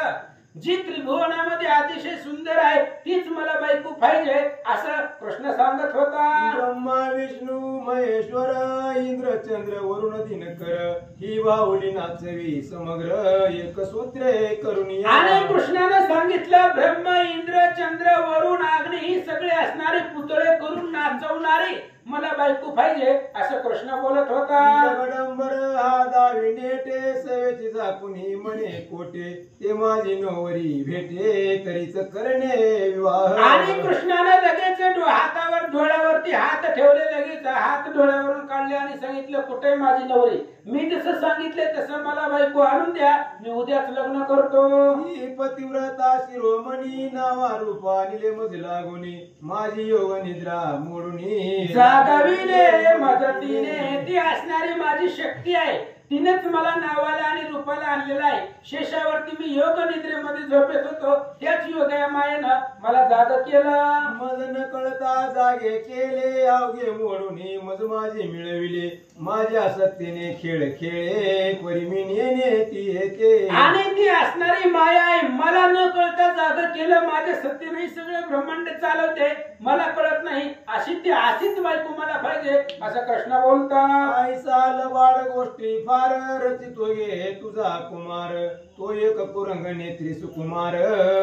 जी त्रिभुवनामध्ये अतिशय सुंदर आहे तीच मला बायको पाहिजे असं कृष्ण सांगत होता. ब्रह्मा विष्णू महेश्वर इंद्र चंद्र वरुण दिनकर ही बाहुली नाचवी समग्र एक सूत्रे करुणी. आणि कृष्णाने सांगितलं ब्रह्म इंद्र चंद्र वरुण अग्नी ही सगळे असणारे पुतळे करून नाचवणारे मला बायको पाहिजे असं कृष्ण बोलत होता. जगडंबर हा दावी नेटे सवेची झाकुनी म्हणे कोटे ते माझी नवरी भेटे तरीच करणे विवाह. आणि कृष्णाने लगेच हातावर डोळ्यावरती हात ठेवले, लगेच हात डोळ्यावरून काढले आणि सांगितलं कुठे माझी नवरी, मी जसं सांगितले तसं मला बायको आणून द्या, मी उद्याच लग्न करतो. ही पतिव्रता शिरोमणी नावा रूपा निले मज लागुनी माझी योग निद्रा मोडुनी जागाविले मदतीने ती असणारी माझी शक्ती आहे, तिनेच मला नावाला आणि रूपाला आणलेला आहे. शेषावरती मी योग निद्रेमध्ये झोपेत होतो, त्याच योगा मायेनं मला जाग केलं. मज न कळता जागे केले अवघे मोडुनी मज माझे मिळविले माझ्या सत्तेने खेळ खेळे परिमिनीने ती येते. आणि ती असणारी माया आहे, मला न कळता जाग केलं, माझ्या सत्तेने सगळं ब्रह्मांड चालवते, मला कळत नाही, अशीच बायको मला पाहिजे असं कृष्ण बोलता. ऐसा लबाड गोष्टी फार रचितो गे तुझा कुमार तो एक कुरंग नेत्री सुकुमार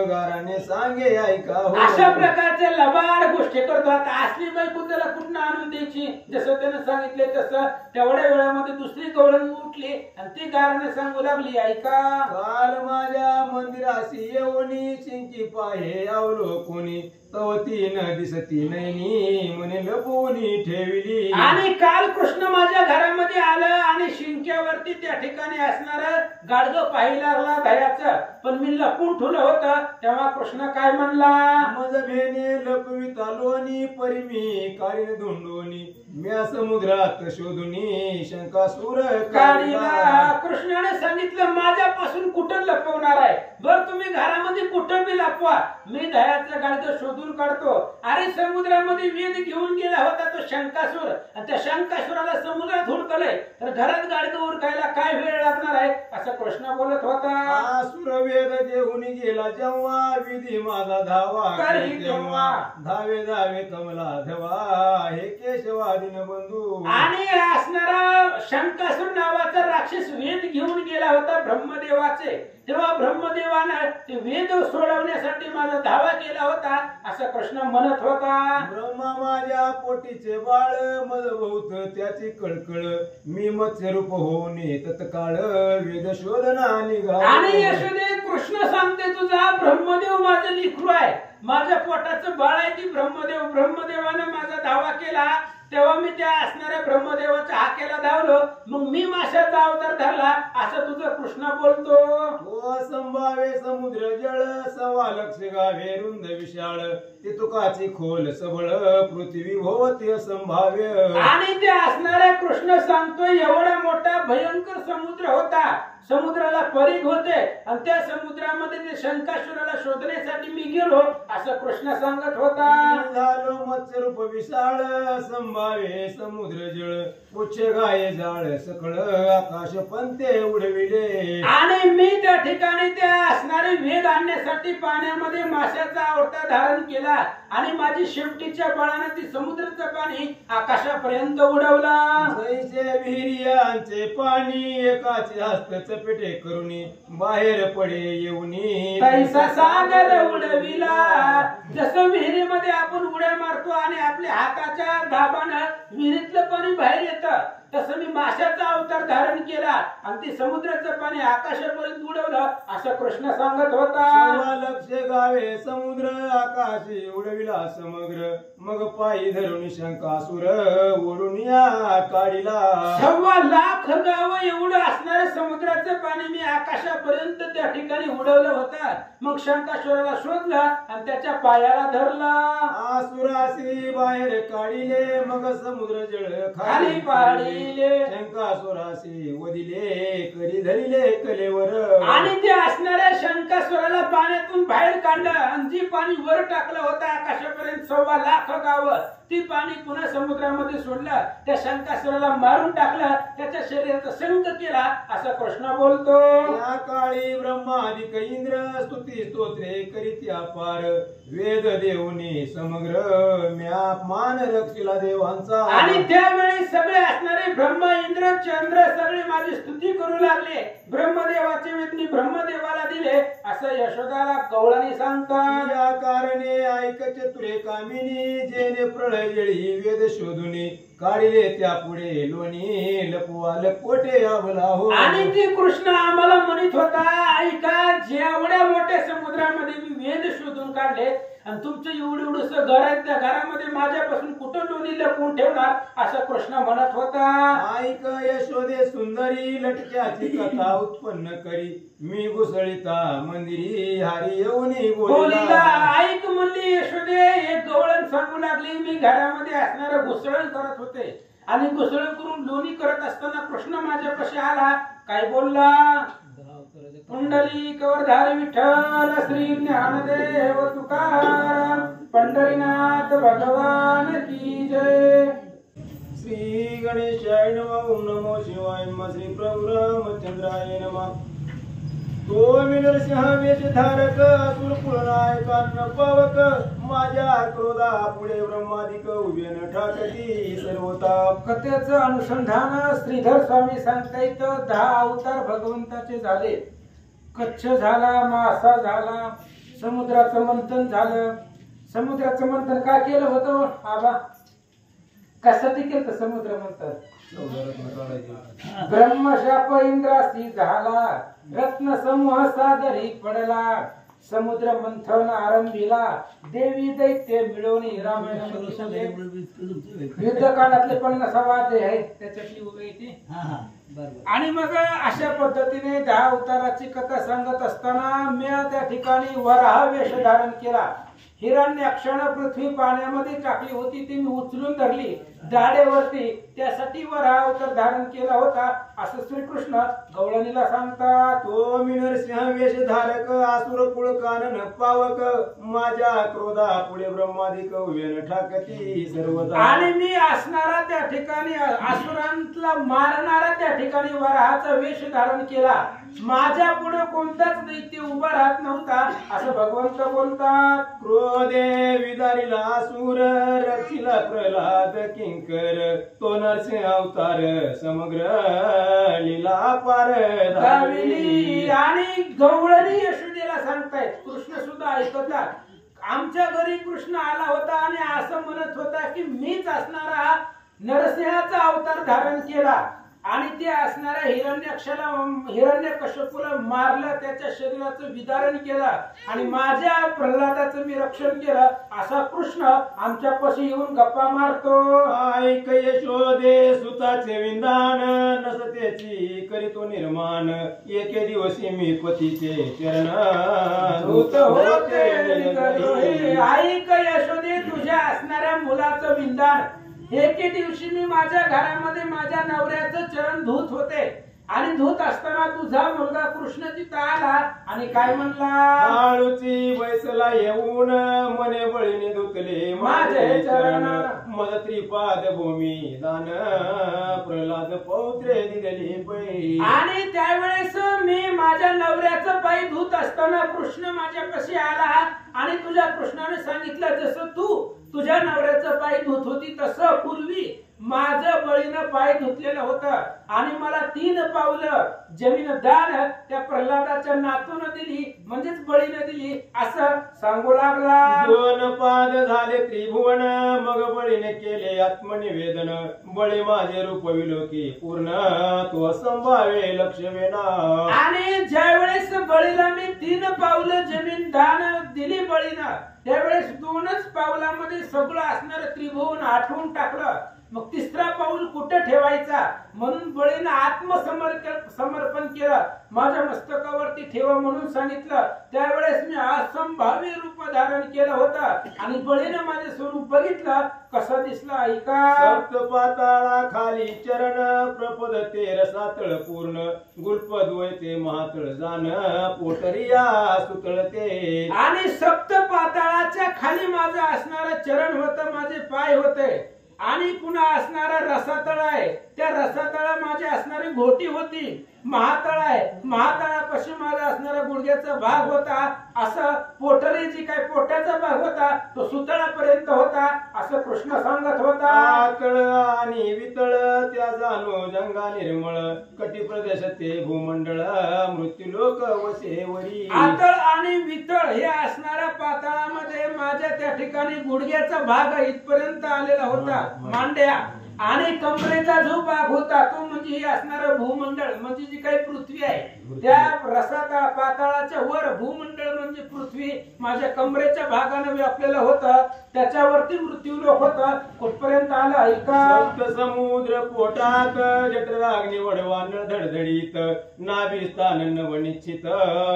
गाराने सांगे ऐका हो. अशा प्रकारच्या लबाड गोष्टी करतो. आता असली बायको त्याला कुठं आणून द्यायची, जसं त्याने सांगितले तसं तेवढ्या वेळामध्ये दुसरी गवळण उठली आणि ती गाराने सांगू लागली ऐका. काल माझ्या मंदिराशी येऊनी शिंकी पाहे अवलोकुनी तवती न दिसती नैनी म्हणे लपवूनी ठेवली. आणि काल कृष्ण माझ्या घरामध्ये आलं आणि शिंक्यावरती त्या ठिकाणी असणारं गाडगं पाहिलं लागला दह्याचं, पण मी लपून ठेवलं होतं. तेव्हा कृष्ण काय म्हणला. मज भेने लपविता लोणी परिमी काळीन धुंडोनी म्या समुद्रात शोधुनी शंकासूर काढीला. कृष्णाने सांगितलं माझ्यापासून कुठं लपवणार आहे, बर तुम्ही घरामध्ये कुठं बी लपवा, मी दह्याचं गाडगं शोधून काढतो. अरे समुद्रामध्ये वेद घेऊन गेला होता तो शंकासूर, आणि त्या शंकासुराला समुद्रात हुडकलंय, तर घरात गाडगं उरकायला काय वेळ लागणार आहे असं कृष्ण बोलत होता. आसुर वेद घेऊन गेला जेव्हा विधी माझा धावा करी तेव्हा धावे धावे कमला धवा हे केशवादीन बंधू. आणि असणारा शंकासूर नावाचा राक्षस वेद घेऊन गेला होता ब्रह्मदेवाचे, तेव्हा ब्रह्मदेवानं ते वेद सोडवण्यासाठी माझा धावा केला होता असं कृष्ण म्हणत होता. ब्रह्मा माझ्या पोटीचे बाळ मज बहुत त्याची कळकळ मी मत्स्य रूप होऊन तत्काळ वेद शोधना निघा. आणि यशोदे कृष्ण सांगते तुझा ब्रह्मदेव माझं लेकरू आहे, माझ्या पोटाचं बाळ आहे ती ब्रह्मदेवानं माझा धावा केला, तेव्हा मी त्या असणाऱ्या ब्रह्मदेवाच्या हाकेला धावलो, मग मी माशाचा अवतार धरला असं तुझं कृष्ण बोलतो. तो संभावे समुद्र जळ, 1.25 लक्ष गावे रुंद विशाळ, ते तुकाची खोल सबळ, पृथ्वी भोवती असंभाव्य. आणि ते असणाऱ्या कृष्ण सांगतोय एवढा मोठा भयंकर समुद्र होता, समुद्राला परीघ होते, आणि त्या समुद्रामध्ये ते शंकासुराला शोधण्यासाठी मी गेलो असं कृष्ण सांगत होता. झालो मत्स्य रूप विशाळ, संभावे समुद्र जळ, पुच्छ गाये जाळ सकळ, आकाश पंते उडविले. आणि मी त्या ठिकाणी त्या असणारे वेग आणण्यासाठी पाण्यामध्ये माशाचा आवडता धारण केला, आणि माझी शेपटीच्या बळाने ती समुद्राचं पाणी आकाशापर्यंत उडवला. जैसे विहिरियांचे पाणी एकाचे हस्त चपेटे करुनी, बाहेर पडे येऊनी तैसा सागर उडविला. जसं विहिरीमध्ये आपण उड्या मारतो आणि आपल्या हाताच्या दाबानं विहिरीतलं पाणी बाहेर येतं, तसं मी माशाचा अवतार धारण केला आणि ते समुद्राचं पाणी आकाशापर्यंत उडवलं असं कृष्ण सांगत होता. 1.25 लक्ष गावे समुद्र, आकाशी उडविला समग्र, मग पायी धरून शंकासुर ओढून या काढीला. 1.25 लाख गाव एवढं असणारं समुद्राचं पाणी मी आकाशापर्यंत त्या ठिकाणी उडवलं होतं. मग शंकासुराला शोधलं आणि त्याच्या पायाला धरला. आसुरासी बाहेर काढिले, मग समुद्र जळ खाली पाडले. शंकासुरासी वदिले, करी धरिले कलेवर. आणि ते असणाऱ्या शंकासुराला पाण्यातून बाहेर काढलं, आणि जी पाणी वर टाकलं होतं आकाशापर्यंत 1.25 लाख गाव, ती पाणी पुन्हा समुद्रामध्ये सोडलं. त्या शंकासुराला मारून टाकलं, त्याच्या शरीराचा शंख केला असं कृष्ण बोलतो. या काळी ब्रह्मादिक इंद्र स्तुती स्तोत्रे करीत अपार, वेद देऊनी समग्र, म्या मान रक्षिला देवांचा. आणि त्यावेळी सगळे असणारे ब्रह्म इंद्र चंद्र सगळे माझी स्तुती करू लागले. ब्रह्मदेवाचे वेद मी ब्रह्मदेवाला दिले असं यशोदाला गवळणी सांगतात. या कारणे ऐक चतुरे कामिनी, जेने प्रळय येळी वेद शोधुनी, काढिले त्या पुढे लोणी, लपवा लपोटे आवला हो. आणि ती कृष्ण आम्हाला म्हणत होता, ऐका, जेवढ्या मोठ्या समुद्रामध्ये मी वेद शोधून काढले, आणि तुमचं एवढं घर आहे, त्या घरामध्ये माझ्यापासून कुठं लोणी लपवून ठेवणार असं कृष्ण म्हणत होता. ऐक यशोदे सुंदरी, लटक्याची कथा उत्पन्न करी, मी घुसळीता मंदिरी, हरी येऊनी बोलिला. ऐक म्हणली यशोदे, एक गवळण सांगू लागली, मी घरामध्ये असणारं घुसळण करत होते, आणि घुसळण करून लोणी करत असताना कृष्ण माझ्यापाशी आला. काय बोलला? पुंडलिक वरधारी विठ्ठल, श्री ज्ञानदेव तुकाराम, पंढरीनाथ भगवान की जय. श्री गणेशाय नमः. ओम नमो शिवाय नमः. श्री प्रभु रामचंद्राय नमः. तो मी नरसिंह वेशधारक, असुर कुळनायकांना पावक, माझ्या क्रोधा पुढे ब्रह्मादिक उभे न ठाकती सर्वता. कथेचं अनुसंधान श्रीधर स्वामी सांगतायत. 10 अवतार भगवंताचे झाले. कच्छ झाला, मासा झाला, समुद्राचं मंथन झालं. समुद्राचं मंथन का केलं होतं आबा? कशासाठी केलं समुद्र मंथन? ब्रह्मशाप इंद्रासी झाला, रत्न समूह सादरी पडला, समुद्र मंथन आरंभिला, देवी दैत्य मिळवणी. रामायण युद्ध काळातले 50 अध्याय आहेत, त्याच्यातली उभी ती. आणि मग अशा पद्धतीने 10 अवताराची कथा सांगत असताना मी त्या ठिकाणी वराह वेश धारण केला. हिरण्याक्षण पृथ्वी पाण्यामध्ये टाकली होती, ती मी उचलून धरली दाढेवरती, त्यासाठी वराह अवतार धारण केला होता असं श्रीकृष्ण गवळणीला सांगतात. तो मी नरसिंह वेशधारक, असुर कुळ कानन पावक, माझ्या क्रोधा पुढे ब्रह्मादिक उभे न ठाकती सर्वदा. आणि मी असणारा त्या ठिकाणी असुरांना मारणारा त्या ठिकाणी वराहाचा वेश धारण केला. माझ्या पुढे कोणताच दैत्य उभा राहत नव्हता असं भगवंत बोलतात. क्रोधे विदारिला असुर, रक्षिला प्रल्हाद किंकर, तो नरसिंह अवतार समग्र लीला पार दाविली. आणि गवळणी यशोदेला सांगतायत, कृष्ण सुद्धा ऐकतात. आमच्या घरी कृष्ण आला होता आणि असं म्हणत होता की मीच असणारा नरसिंहाचा अवतार धारण केला, आणि ते असणाऱ्या हिरण्यकश्यपूला मारलं, त्याच्या शरीराचं विदारण केलं आणि माझ्या प्रल्हादाचं मी रक्षण केलं, असा कृष्ण आमच्यापाशी येऊन गप्पा मारतो. ऐक यशोदे सुताचे विंदान, नसतेची करीतो निर्माण, एके दिवशी मी पतीचे चरण धूत होते. ऐक यशोदे, तुझ्या असणाऱ्या मुलाचं विंदान, एके दिवशी मी माझ्या घरामध्ये माझ्या नवऱ्याचं चरण धूत होते आणि धूत असताना तुझा मुलगा कृष्ण तिथं आला आणि काय म्हणला, आळूची बैसला येऊन मने बळीने धुतले माझे चरण, मद त्रिपाद भूमी दान, प्रल्हाद पौत्रे दिलेली पै. आणि त्यावेळेस मी माझ्या नवऱ्याचं पाय धुत असताना कृष्ण माझ्यापाशी आला आणि तुझ्या कृष्णाने सांगितलं, जसं तू तुझ्या नवऱ्याचं पाय धुत होती तसं पूर्वी माझं बळीनं पाय धुतलेलं होतं आणि मला 3 पावलं जमीन दान त्या प्रल्हादाच्या नातून दिली, म्हणजेच बळीनं दिली, असं सांगू लागला. 2 पाद झाले त्रिभुवन, मग बळीने केले आत्मनिवेदन, बळी माझे रूप विलोकी पूर्ण, तो संभावे लक्ष वेना. आणि ज्यावेळेस बळीला मी 3 पावलं जमीन दान दिली बळीनं, त्यावेळेस 2च पावलामध्ये सगळं असणारं त्रिभुवन आठवून टाकलं. मग 3रा पाऊल कुठे ठेवायचा म्हणून बळीनं आत्मसमर्पण केलं, माझ्या मस्तकावरती ठेवा म्हणून सांगितलं. त्यावेळेस मी असंभावी रूप धारण केलं होतं आणि बळीनं माझे स्वरूप बघितलं, कसं दिसलं ऐका. सप्त पाताळा खाली चरण, प्रपदते रसातळ पूर्ण, गुल्पद्वयते महातळ जाण, पोटरिया सुतळते. आणि सप्त पाताळाच्या खाली माझं असणारं चरण होतं, माझे पाय होते आणि पुन्हा असणारा रसातळ आहे, त्या रसातळा माझी असणारी घोटी होती. महातळ आहे, महातळापाशी माझा असणारा गुडघ्याचा भाग होता, असं पोटरी जी काय पोटाचा भाग होता तो सुतळापर्यंत होता, असं कृष्ण सांगत होता. आतळ आणि वितळ त्या जाणो जंगा निर्मळ, कटी प्रदेश ते भूमंडळ, मृत्यूलोक वसेवरी. आतळ आणि वितळ हे असणाऱ्या पाताळामध्ये माझ्या त्या ठिकाणी गुडघ्याचा भाग इथपर्यंत आलेला होता, मांड्या, आणि कमरेचा जो भाग होता तो म्हणजे हे असणारं भूमंडळ, म्हणजे जी काही पृथ्वी आहे त्या रसातळ पाताळाच्या वर भूमंडळ म्हणजे पृथ्वी माझ्या कमरेच्या भागाने व्यापलेलं होतं, त्याच्यावरती मृत्यूलोक होता. कुठपर्यंत आलं ऐका. सप्त समुद्र पोटात जठराग्नी वडवान धडधडीत, नाभिस्थान नवनिश्चित,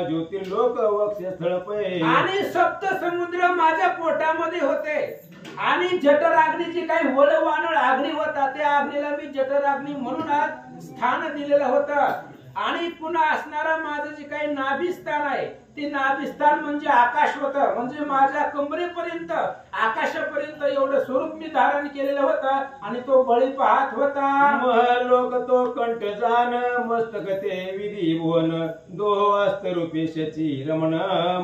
ज्योतिर्लोक वक्षस्थळ पै. आणि सप्त समुद्र माझ्या पोटामध्ये होते आणि जठराग्नी जी काही वळवानळ अग्नी होता त्या अग्नीला मी जठराग्नी म्हणून स्थान दिलेलं होतं. आणि पुन्हा असणारा माझं जे काही नाभिस्थान आहे ते नाभिस्थान म्हणजे आकाश होतं, म्हणजे माझ्या कमरेपर्यंत आकाशापर्यंत एवढं स्वरूप मी धारण केलेलं होतं आणि तो बळी पाहत होता. महलोक तो कंठ जान, मस्तक ते विधी भुवन, दोह अस्तरूपेशची रमण,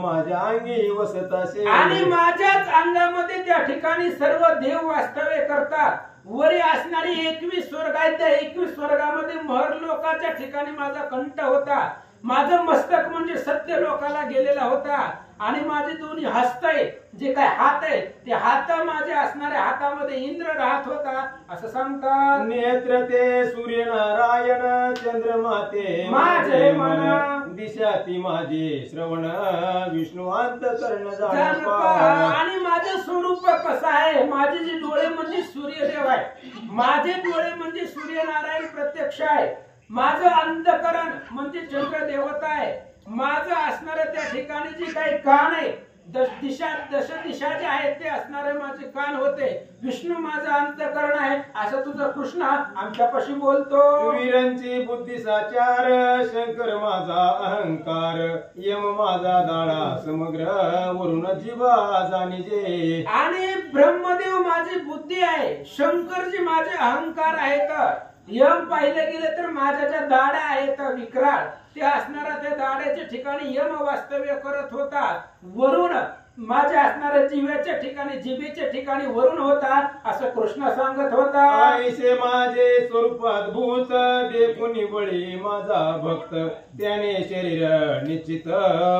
माझ्या अंगी वसत असे. आणि माझ्याच अंगामध्ये त्या ठिकाणी सर्व देव वास्तव्य करतात. वरी असणारी 21 स्वर्ग आहेत, त्या 21 स्वर्गामध्ये महर्लोकाच्या ठिकाणी माझा कंठ होता. माझं मस्तक म्हणजे सत्य लोकाला गेलेला होता आणि माझे दोन्ही हस्त आहे, जे काय हात आहे ते हात माझे असणाऱ्या हातामध्ये इंद्र राहत होता, असं सांगतात. नेत्र ते सूर्यनारायण, चंद्रमा ते माझे मन, दिशा ती माझे श्रवण, विष्णू अंतकर्ण जाण पहा. आणि माझं स्वरूप कसं आहे, माझे जे डोळे म्हणजे सूर्यदेव आहे, माझे डोळे म्हणजे सूर्यनारायण प्रत्यक्ष आहे, माझं अंतकरण म्हणजे चंद्र देवता आहे, माझं असणारं त्या ठिकाणी जे काही कान आहे दश दिशा जे आहेत ते असणारे माझे कान होते, विष्णू माझं अंतकरण आहे, असं तुझा कृष्ण आमच्यापाशी बोलतो. वीरांची बुद्धी साचार, शंकर माझा अहंकार, यम माझा दाडा समग्र, वरुण जीवा जाणीजे. आणि ब्रह्मदेव माझी बुद्धी आहे, शंकरजी माझे अहंकार आहेत, यम पाहिले गेले तर माझ्या ज्या दाड्या आहेत विक्राळ ते असणाऱ्या त्या दाड्याच्या ठिकाणी यम वास्तव्य करत होता, वरुण माझ्या असणाऱ्या जिव्याच्या ठिकाणी जिभेच्या ठिकाणी वरुण होता, असं कृष्ण सांगत होता. ऐसे माझे स्वरूप अद्भुत, देखून बळी माझा भक्त, त्याने शरीर निश्चित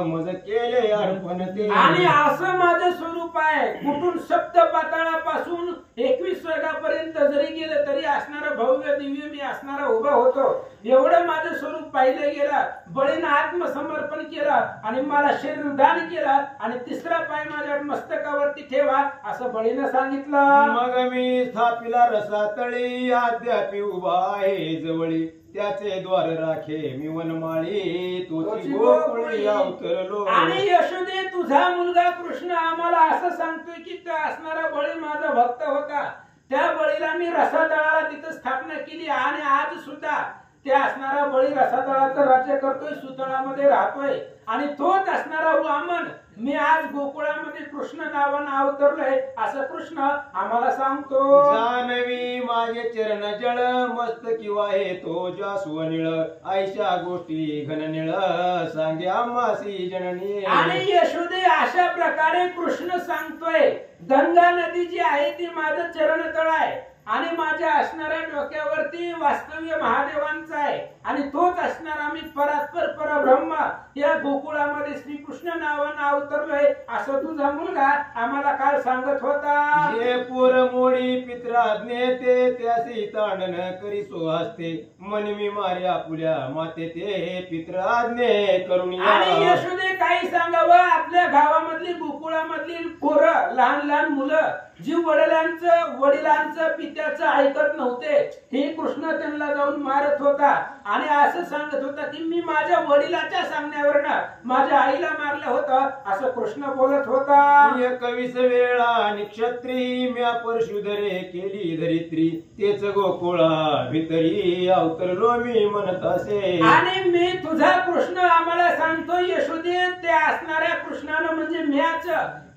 मज केले अर्पण ते. आणि असं माझं स्वरूप आहे, कुठून सप्त पाताळापासून 21 स्वर्गापर्यंत जरी गेलं तरी असणारा भव्य दिव्य मी असणारा उभा होतो. एवढं माझं स्वरूप पाहिलं गेलं. बळीनं आत्मसमर्पण केलं आणि मला शरीर दान केलं आणि तिसरा पाय माझ्या मस्तकावरती ठेवा असं बळीनं सांगितलं. मग मी स्थापिला रसातळी अद्यापि उभा आहे जवळी त्याचे द्वार राखे मी वनमाळी तोची गोकुळी अवतरलो. आणि यशोदे तुझा मुलगा कृष्ण आम्हाला असं सांगतोय की तो असणारा बळी माझा भक्त होता. त्या बळीला मी रसातळाला तिथं स्थापना केली आणि आज सुद्धा ते असणारा बळी रसातळाचं राज्य करतोय, सुतळामध्ये राहतोय. आणि तोच असणारा वामन मी आज गोकुळामध्ये कृष्ण नावानं अवतरलोय असं कृष्ण आम्हाला सांगतो. जानवी माझे चरण जळ मस्तकी वाहे तो जास्वनिळ आईशा गोष्टी घननिळ सांगे आम्हासी जननी. आणि यशोदे अशा प्रकारे कृष्ण सांगतोय गंगा नदी जी आहे ती माझं चरण तळ आहे आणि माझ्या असणाऱ्या डोक्यावरती वास्तव्य महादेवांचं आहे आणि तोच असणारा मी परात्पर परब्रह्म या गोकुळामध्ये श्रीकृष्ण नावानं अवतरलोय असं तुझा मुलगा आम्हाला काल सांगत होता. जे पोर मोडी पित्राज्ञे ते त्यासी तांडण करी सोहासते मन मी मारे आपुल्या माते ते पित्राज्ञे करून. आणि यशोदे काही सांगावं आपल्या गावामधली गोकुळामधली पोरं लहान लहान मुलं जी वडिलांचं पित्याचं ऐकत नव्हते हे कृष्ण त्यांना जाऊन मारत होता आणि असं सांगत होता की मी माझ्या वडिलाच्या सांगण्यावरनं माझ्या आईला मारलं होतं असं कृष्ण बोलत होता. 21 वेळा निक्षत्री म्या परशुधरे केली धरित्री तेच गोकुळा भितरी अवतरलो मी म्हणत असे. आणि मी तुझा कृष्ण आम्हाला सांगतो यशोदे ते असणाऱ्या कृष्णानं म्हणजे म्याच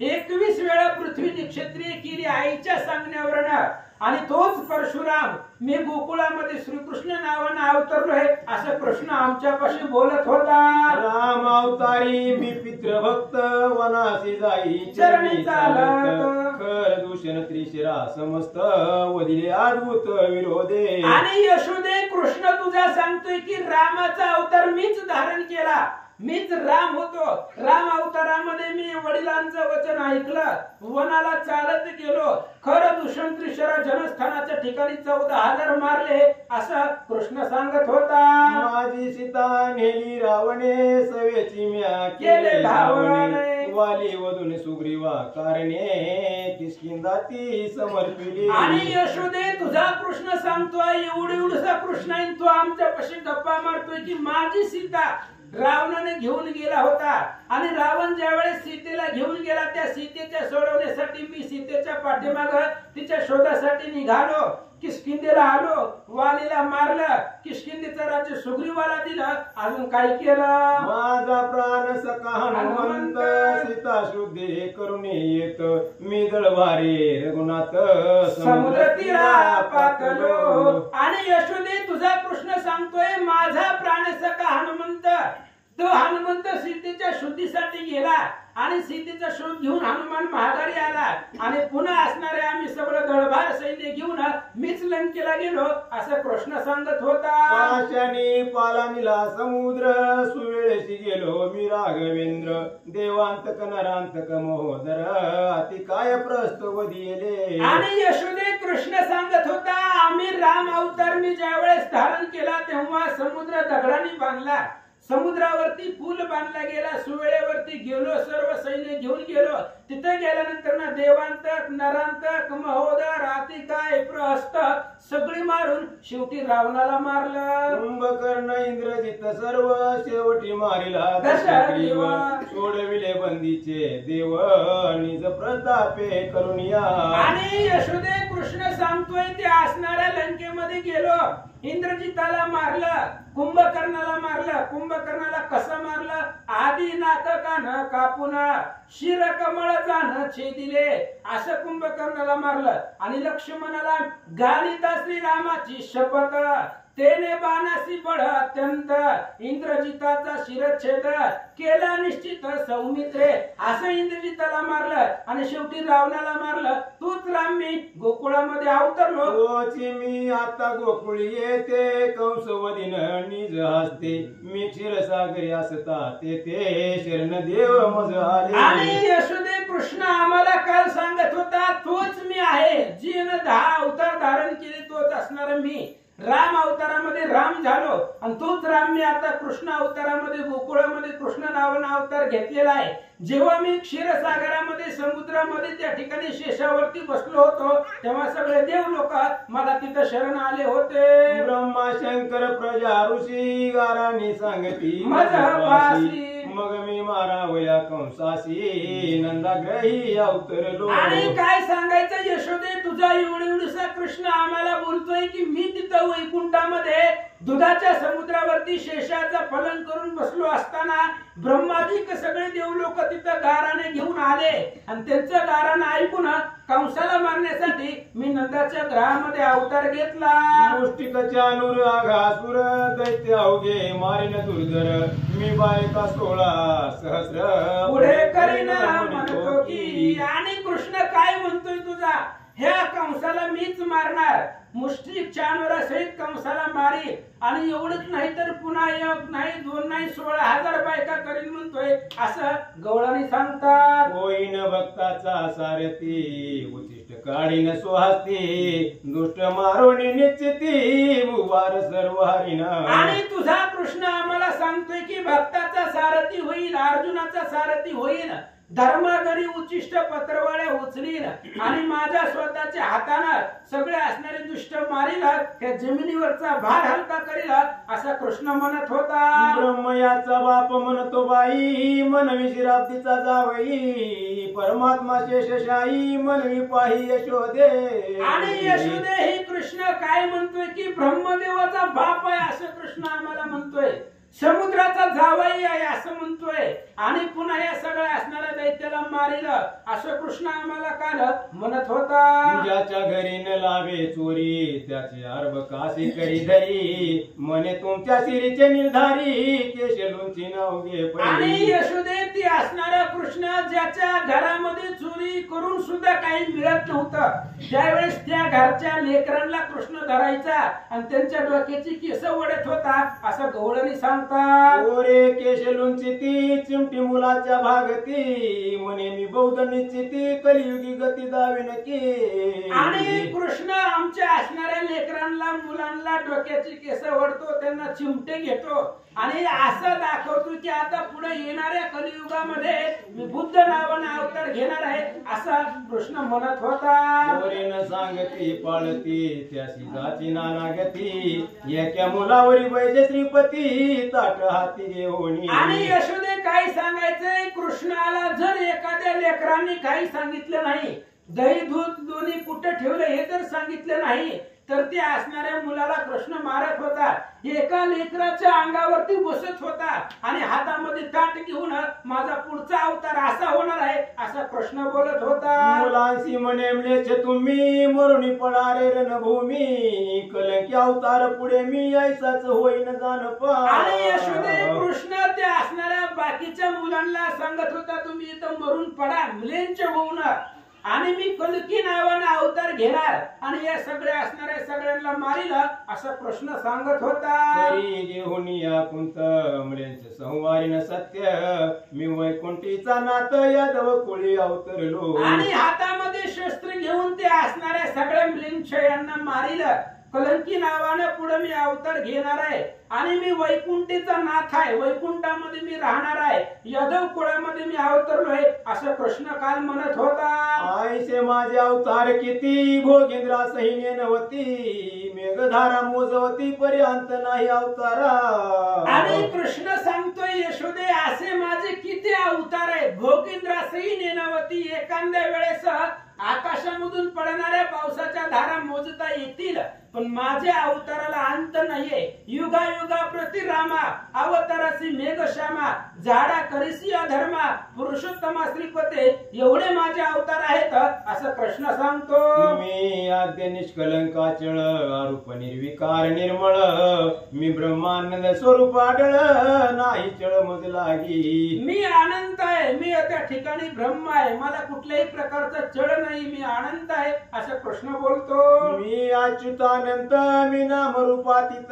21 वेळा पृथ्वी निक्षत्रिय केली आईच्या सांगण्यावरनं आणि तोच परशुराम मी गोकुळामध्ये श्रीकृष्ण नावानं अवतरलोय असं कृष्ण आमच्यापाशी बोलत होता. राम अवतारी मी पितृभक्त वनासी जाई चरणी चालत खर दूषण त्रिशिरा समस्त वदिले अद्भुत विरोधे. आणि यशोदे कृष्ण तुझा सांगतोय की रामाचा अवतार मीच धारण केला, मीच राम होतो. राम अवतारामध्ये मी वडिलांचं वचन ऐकलं, वनाला चालत गेलो, खरं दूषण त्रिशरा जनस्थानाच्या ठिकाणी 14,000 मारले असं कृष्ण सांगत होता. माझी सीता नेली रावणे सवेची म्या केले धावणे वाली वधून सुग्रीवा कारणे किष्किंधाती समर्पिली. आणि यशोदे तुझा कृष्ण सांगतोय एवढा कृष्ण आहे तो आमच्यापाशी गप्पा मारतोय की माझी सीता रावणाने घेऊन गेला होता आणि रावण ज्यावेळेस सीतेला घेऊन गेला त्या सीतेच्या सोडवण्यासाठी मी सीतेच्या पाठीमाग तिच्या शोधासाठी निघालो. किष्किंधेला आलो, वालीला मारलं, किष्किंधेचं राज्य सुग्रीवाला दिलं, अजून काय केलं. माझा प्राण सखा हनुमंत सीता शुद्धे करून येत मी दळभारे रघुनाथ समुद्र तीरा पातलो. आणि यशोदे तुझा कृष्ण सांगतोय माझा प्राण सखा हनुमंत तो हनुमंत सीतेच्या शुद्धीसाठी गेला आणि सीतेचा शोध घेऊन हनुमान महागारी आला आणि पुन्हा असणारे आम्ही सगळं दळभार सैन्य घेऊन मीच लंकेला गेलो असं कृष्ण सांगत होता. पाशानी पालानीला समुद्र सुवेळेशी गेलो मी राघवेंद्र देवांतक नरांतक महोदर अति काय प्रस्तवदिले. आणि यशोदे कृष्ण सांगत होता आम्ही राम अवतार मी ज्यावेळेस धारण केला तेव्हा समुद्र दगडाने बांधला, समुद्रावरती पूल बांधला गेला, सुवेळेवरती गेलो, सर्व सैन्य घेऊन गेलो. तिथे गेल्यानंतर ना देवांतक नरांतक महोदर अतिकाय प्रहस्त सगळी मारून शेवटी रावणाला मारलं. कुंभकर्ण इंद्रजित सर्व शेवटी मारिला दशग्रीव सोडविले बंदीचे देव निज प्रतापे करून या. आणि यशोदे कृष्ण सांगतोय ते असणाऱ्या लंकेमध्ये गेलो, इंद्रजिताला मारलं, कुंभकर्णाला मारलं. कुंभकर्णाला कसं मारलं, आधी नाटकानं कापून शिर कमळ जाण छेदिले असं कुंभकर्णाला मारलं. आणि लक्ष्मणाला गालिता श्रीरामाची शपथ तेने बाणासी बळ अत्यंत इंद्रजिताचा शिरच्छेद केला निश्चित सौमित्रे असं इंद्रजिताला मारलं आणि शेवटी रावणाला मारलं. तूच राम मी गोकुळामध्ये अवतरलो. तोची मी आता गोकुळी येते कंसवदीन निज हस्ते मी क्षीरसागरी असता तेथे शरण देव मज आले. आणि यशोदे कृष्ण आम्हाला काल सांगत होता तोच मी आहे, जी 10 अवतार धारण केले तोच असणार मी. राम अवतारामध्ये राम झालो आणि तोच राम मी आता कृष्ण अवतारामध्ये गोकुळामध्ये कृष्ण नावाने अवतार घेतलेला आहे. जेव्हा मी क्षीरसागरामध्ये समुद्रामध्ये त्या ठिकाणी शेषावरती बसलो होतो तेव्हा सगळे देव लोक मला तिथं शरण आले होते. ब्रह्मा शंकर प्रजा ऋषी गाराणी सांगती मजभासी. मग मी मारावया कंसासी नंदाग्रही अवतरलो. आणि काय सांगायचं यशोदे, तुझा एवढसा कृष्ण आम्हाला बोलतोय की मी तिथं वैकुंठामध्ये दुधाच्या समुद्रावरती शेषाचा फलन करून बसलो असताना ब्रह्मादिक सगळे देव लोक तिथं गाराने घेऊन आले आणि त्यांचं गारानं ऐकून कंसाला मारण्यासाठी मी नंदाच्या ग्रहामध्ये अवतार घेतला. मुष्टिक चानूर आघासुर दैत्य अवघे मारिन दुर्धर मी बायका 16 सहस्र पुढे करीन म्हणतो की. आणि कृष्ण काय म्हणतोय तुझा, ह्या कंसाला मीच मारणार, मुष्टिक चानोरासहित कंसाला मारी आणि एवढंच नाही तर पुन्हा 1 नाही 2 नाही 16,000 बायका करीन म्हणतोय असं गवळणी सांगतात. होईन भक्ताचा सारथी उचिष्ट काढीन सुहास्ती दुष्ट मारून निश्चिती भुवार सर्व हरिण. आणि तुझा कृष्ण आम्हाला सांगतोय की भक्ताचा सारथी होईल, अर्जुनाचा सारथी होईल, धर्मागरी उच्चिष्ट पत्रवाळ्या उचलील आणि माझ्या स्वतःच्या हातानं सगळे असणारे दुष्ट मारील, त्या जमिनीवरचा भार हलका करील असा कृष्ण म्हणत होता. ब्रह्मयाचा बाप म्हणतो बाई मनवी शिराब्दीचा जावई परमात्मा शेषशाही मनवी पाही यशोदे. आणि यशोदे ही कृष्ण काय म्हणतोय की ब्रह्मदेवाचा बाप आहे असं कृष्ण आम्हाला म्हणतोय, समुद्राचा जावई आहे असं म्हणतोय आणि पुन्हा या सगळ्या असणाऱ्या दैत्याला मारील असं कृष्ण आम्हाला काल म्हणत होता. ज्याच्या घरी न लावे चोरी त्याची अर्भ काशी करी धरी म्हणे तुमच्या शिरीचे निर्धारी केशलूंची नाव घे आणि यशोदे ती असणारा कृष्ण ज्याच्या घरामध्ये चोरी करून सुद्धा काही मिळत नव्हतं त्यावेळेस त्या घरच्या लेकरांना कृष्ण धरायचा आणि त्यांच्या डोक्याची केस ओढत होता असं गवळणी सांगतात. ओरे केशलूंची ती चिमटी मुलाच्या भागती म्हणे मी बौद्ध निश्चिती कलियुगी गती दावी नकी. आणि कृष्ण आमच्या असणाऱ्या लेकरांना मुलांना डोक्याची केस ओढतो, त्यांना चिमटे घेतो आणि असं दाखवतो की आता पुढे येणाऱ्या कलियुगामध्ये मी बुद्ध नावाने अवतार घेणार आहे असं कृष्ण म्हणत होता. ओरेन सांगती पाळती त्याशी जाती नाना गती एका मुलावरी वैजे श्रीपती ताट हाती घेऊन. आणि यशोदे काय सांगायचंय, कृष्णाला जर एखाद्या लेकरांनी काही सांगितलं नाही, दही दूध दोन्ही कुठे ठेवलं हे जर सांगितलं नाही तर त्या असणाऱ्या मुलाला कृष्ण मारत होता, एका लेकराच्या अंगावरती बसत होता आणि हातामध्ये ताट घेऊन माझा पुढचा अवतार असा होणार आहे असा कृष्ण बोलत होता. मुलांशी म्हणेमलेच तुम्ही मरुणी पडारे रणभूमी कलंकी अवतार पुढे मी ऐसाच होईन जाण पा. आणि यशोदे कृष्ण त्या असणाऱ्या बाकीच्या मुलांना सांगत होता तुम्ही इथं मरून पडा मुलेंचे होऊन आणि मी कलकी नावाने अवतार घेणार आणि या सगळ्या असणाऱ्या सगळ्यांना मारील असा प्रश्न सांगत होता. तरी घेऊन या कुंत मुलेंचे संवारीन सत्य मी वैकुंठीचा नाथ यादव कोळी अवतरलो. आणि हातामध्ये शस्त्र घेऊन ते असणाऱ्या सगळ्या मुलींच्या यांना मारील, कलंकी नावाने पुढे मी अवतार घेणार आहे आणि मी वैकुंठीचा नाथ आहे, वैकुंठामध्ये मी राहणार आहे, यादव कुळामध्ये मी अवतरलोय असं कृष्ण काल म्हणत होता. आईसे माझे अवतार किती भोगेंद्रा सैन्य नवती मेघधारा मोजवती पर्यंत नाही अवतारा. आणि कृष्ण सांगतोय यशोदे असे माझे किती अवतार आहेत, भोगेंद्रा सैन्य नवती एखाद्या वेळेस आकाशामधून पडणाऱ्या पावसाच्या धारा मोजता येतील पण माझ्या अवताराला अंत नाहीये. युगा प्रति रामा अवतारासी मेघश्यामा झाडा करिसी अधर्मा पुरुषोत्तमा श्रीपते एवढे माझे अवतार आहेत असं कृष्ण सांगतो. मी आद्य निष्कलंकाचळ आरूप निर्विकार निर्मळ मी ब्रह्मानंद स्वरूप आढळ नाही चळ मज लागी. मी अनंत आहे, मी त्या ठिकाणी ब्रह्म आहे, मला कुठल्याही प्रकारचा चळ नाही, मी अनंत आहे असं कृष्ण बोलतो. मी अच्युता अनंत मी नाम रूपातीत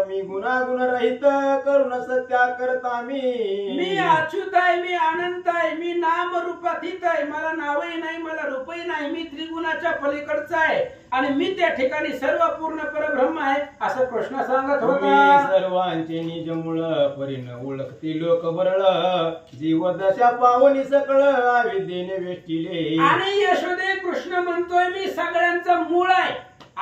मी गुणागुण रहित करुण सत्या करता मी अच्युत आहे, मी अनंत आहे, मी नाम रूपातीत आहे, मला नावही नाही, मला रूपही नाही, मी त्रिगुणाच्या पलीकडचा आहे आणि मी त्या ठिकाणी सर्व पूर्ण परब्रह्म आहे असं कृष्ण सांगत होता. सर्वांचे निज मूळ परिण ओळखती लोक बरळ जीव दशा पावनी सकळ अविद्येने वेष्टिले. आणि यशोदे कृष्ण म्हणतोय मी सगळ्यांचा मूळ आहे,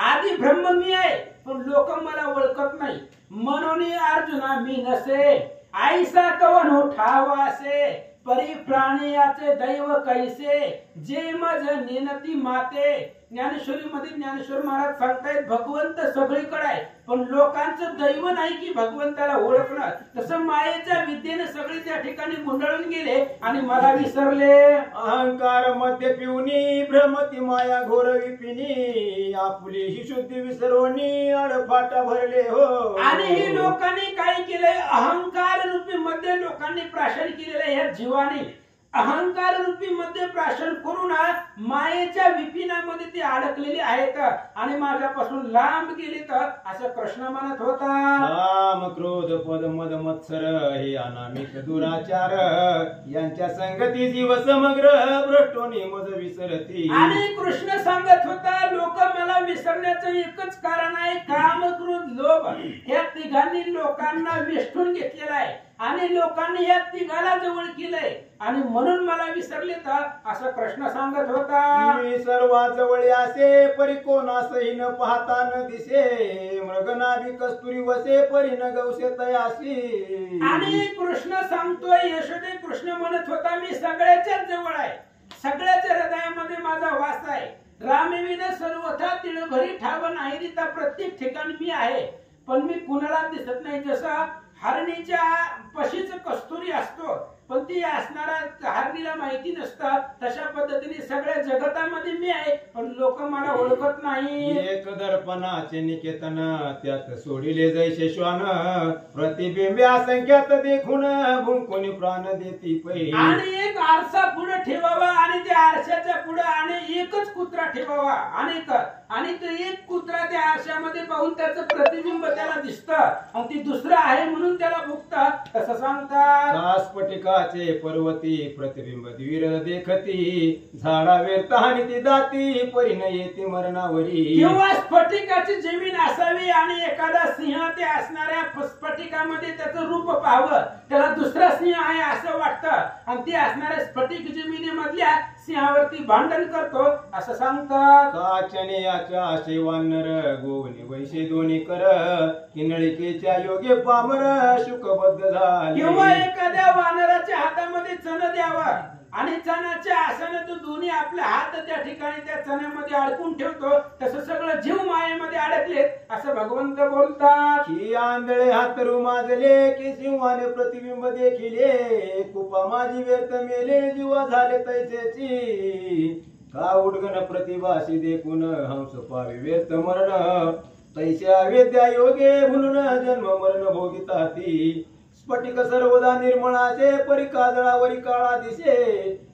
आधी ब्रह्म मी आहे, पण लोक मला ओळखत नाही. म्हणून अर्जुना मी नसे आईसा कवन हो ठाव असे परी प्राणियाचे दैव कैसे जे मज नेनती माते. ज्ञानेश्वरी मध्ये ज्ञानेश्वर महाराज सांगतायत भगवंत सगळीकडे आहे, पण लोकांचं दैव नाही की भगवंताला ओळखणं. तसं मायेच्या विद्येने सगळे त्या ठिकाणी गुंडाळून गेले आणि मला विसरले. अहंकार मध्य पिवनी भ्रमती माया घोर विपिनी आपुली ही शुद्धी विसरोनी अडफाटा भरले हो. आणि ही लोकांनी काय केलंय, अहंकार रूपी मध्ये लोकांनी प्राशन केलेलं आहे. ह्या जीवाने अहंकार रूपी मध्ये प्राशन करून मायेच्या विपिनामध्ये ते अडकलेले आहेत आणि माझ्यापासून लांब गेले तर असं कृष्ण म्हणत होता. काम क्रोध पद मद मत्सर हे अनामिक दुराचार यांच्या संगती जीव समग्र भ्रष्टोनी मज विसरती. आणि कृष्ण सांगत होता लोक मला विसरण्याचं एकच कारण आहे, काम क्रोध लोभ. या तिघांनी लोकांना वेष्टून घेतलेला आहे आणि लोकांनी या तिघाला जवळ केलंय आणि म्हणून मला विसरले तर असं कृष्ण सांगत होता. मी सर्वा जवळ असे परी कोणासही न पाहता न दिसे मृगनाभी कस्तुरी वसे परी न गवसे तयासी. आणि कृष्ण सांगतोय यशोदे कृष्ण म्हणत होता मी सगळ्याच्या जवळ आहे, सगळ्याच्या हृदयामध्ये माझा वास आहे. रामविन सर्वथा तिळभरी ठाव नाही दिता प्रत्येक ठिकाणी मी आहे, पण मी कुणाला दिसत नाही. जसं हरणीच्या पशीच कस्तुरी असतो पण ती असणारा हरणीला माहिती नसतं, तशा पद्धतीने सगळ्या जगतामध्ये मी आहे पण लोक मला ओळखत नाही. एक दर्पणाचे निकेतन त्यात सोडिले जैसे श्वान प्रतिबिंबे असंख्यात देखून भुंकून प्राण देती पै. आणि एक आरसा पुढे ठेवावा आणि त्या आरशाच्या पुढे आणि एकच कुत्रा ठेवावा अनेक आणि तो एक कुत्रा त्या आरशामध्ये पाहून त्याचं प्रतिबिंब त्याला दिसतं आणि ती दुसरं आहे म्हणून त्याला भुकतात असं सांगतात. स्फटिकाचे पर्वती प्रतिबिंब द्विर देखती झाडा वेरता आणि ती दाती परिण येते मरणावरी. किंवा स्फटिकाची जमीन असावी आणि एखादा सिंह ते असणाऱ्या स्फटिकामध्ये त्याचं रूप पाहावं, त्याला दुसरा सिंह आहे असं वाटतं आणि ते असणाऱ्या स्फटिक जमिनीमधल्या सिंहावरती भांडण करतो असं सांगतात. काचने याच्या आशे वानर गोवने वैशे दोन्ही कर किनळिकेच्या योगे पामर शुकबद्ध झाले. किंवा एखाद्या वानराच्या हातामध्ये चण द्यावा आणि चणाच्या आसाने तो दोन्ही आपले हात त्या ठिकाणी त्या चण्यामध्ये अडकून ठेवतो. तसं सगळं जीव मायेमध्ये अडकलेत असं भगवंत बोलतात. की आंधळे हातरू माजले की सिंहाने प्रतिबिंब देखिले कुपा माझी व्यर्थ मेले जीवा झाले तैसेची का उडगण प्रतिभासी देखून हंस पावे व्यर्थ मरण तैसे विद्या योगे म्हणून जन्म मरण भोगिता ती. स्फटिक सर्वदा निर्मळाचे परी काजळावरी काळा दिसे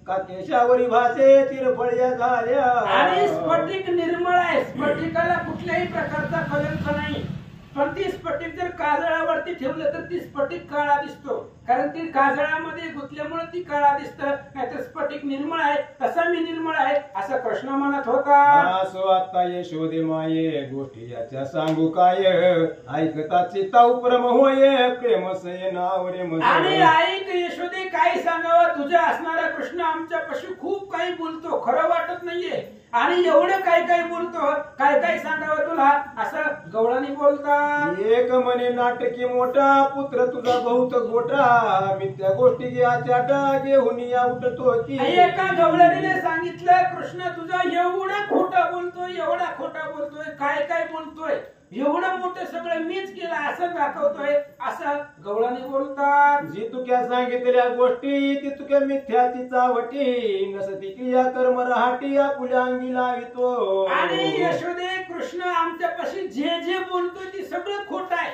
का केशावरी भासे तिरफळ्या झाल्या. आणि स्फटिक निर्मळ आहे, स्फटिकाला कुठल्याही प्रकारचा कलंक नाही, पण ती स्फटिक जर काजळावरती ठेवलं तर ती स्फटिक काळा दिसतो, कारण ती काजळामध्ये गुंतल्यामुळे ती काळा दिसत. नाहीतर स्फटिक निर्मळ आहे तसा मी निर्मळ आहे असं कृष्ण म्हणत होता. असो आता यशोदे माये गोष्टी याच्या सांगू काय ऐकता चित्ता उपरम होय प्रेम सय नाव रे मज. आणि ऐक यशोदे काय सांगावं, तुझ्या असणारा कृष्ण आमच्यापाशी खूप काही बोलतो, खरं वाटत नाहीये आणि एवढं काय काय बोलतो, काय काय सांगावं तुला असं गवळणी बोलतात. एक म्हणे नाटकी मोठा पुत्र तुझा बहुत गोटा मिथ्या गोष्टी घ्याच्या घेऊन या उठतो की. एका गवळणीने सांगितलं कृष्ण तुझा एवढा खोटा बोलतोय, एवढा खोटा बोलतोय, काय काय बोलतोय, एवढं मोठं सगळं मीच केलं असं दाखवतोय असं गवळणी बोलतात. जी तुक्या सांगितलेल्या गोष्टी ती तुक्या मिथ्याची चावटी नसती क्रिया कर्म राहटी आपुल्या अंगी लावितो. आणि यशोदे कृष्ण आमच्यापाशी जे जे बोलतोय ते सगळं खोट आहे,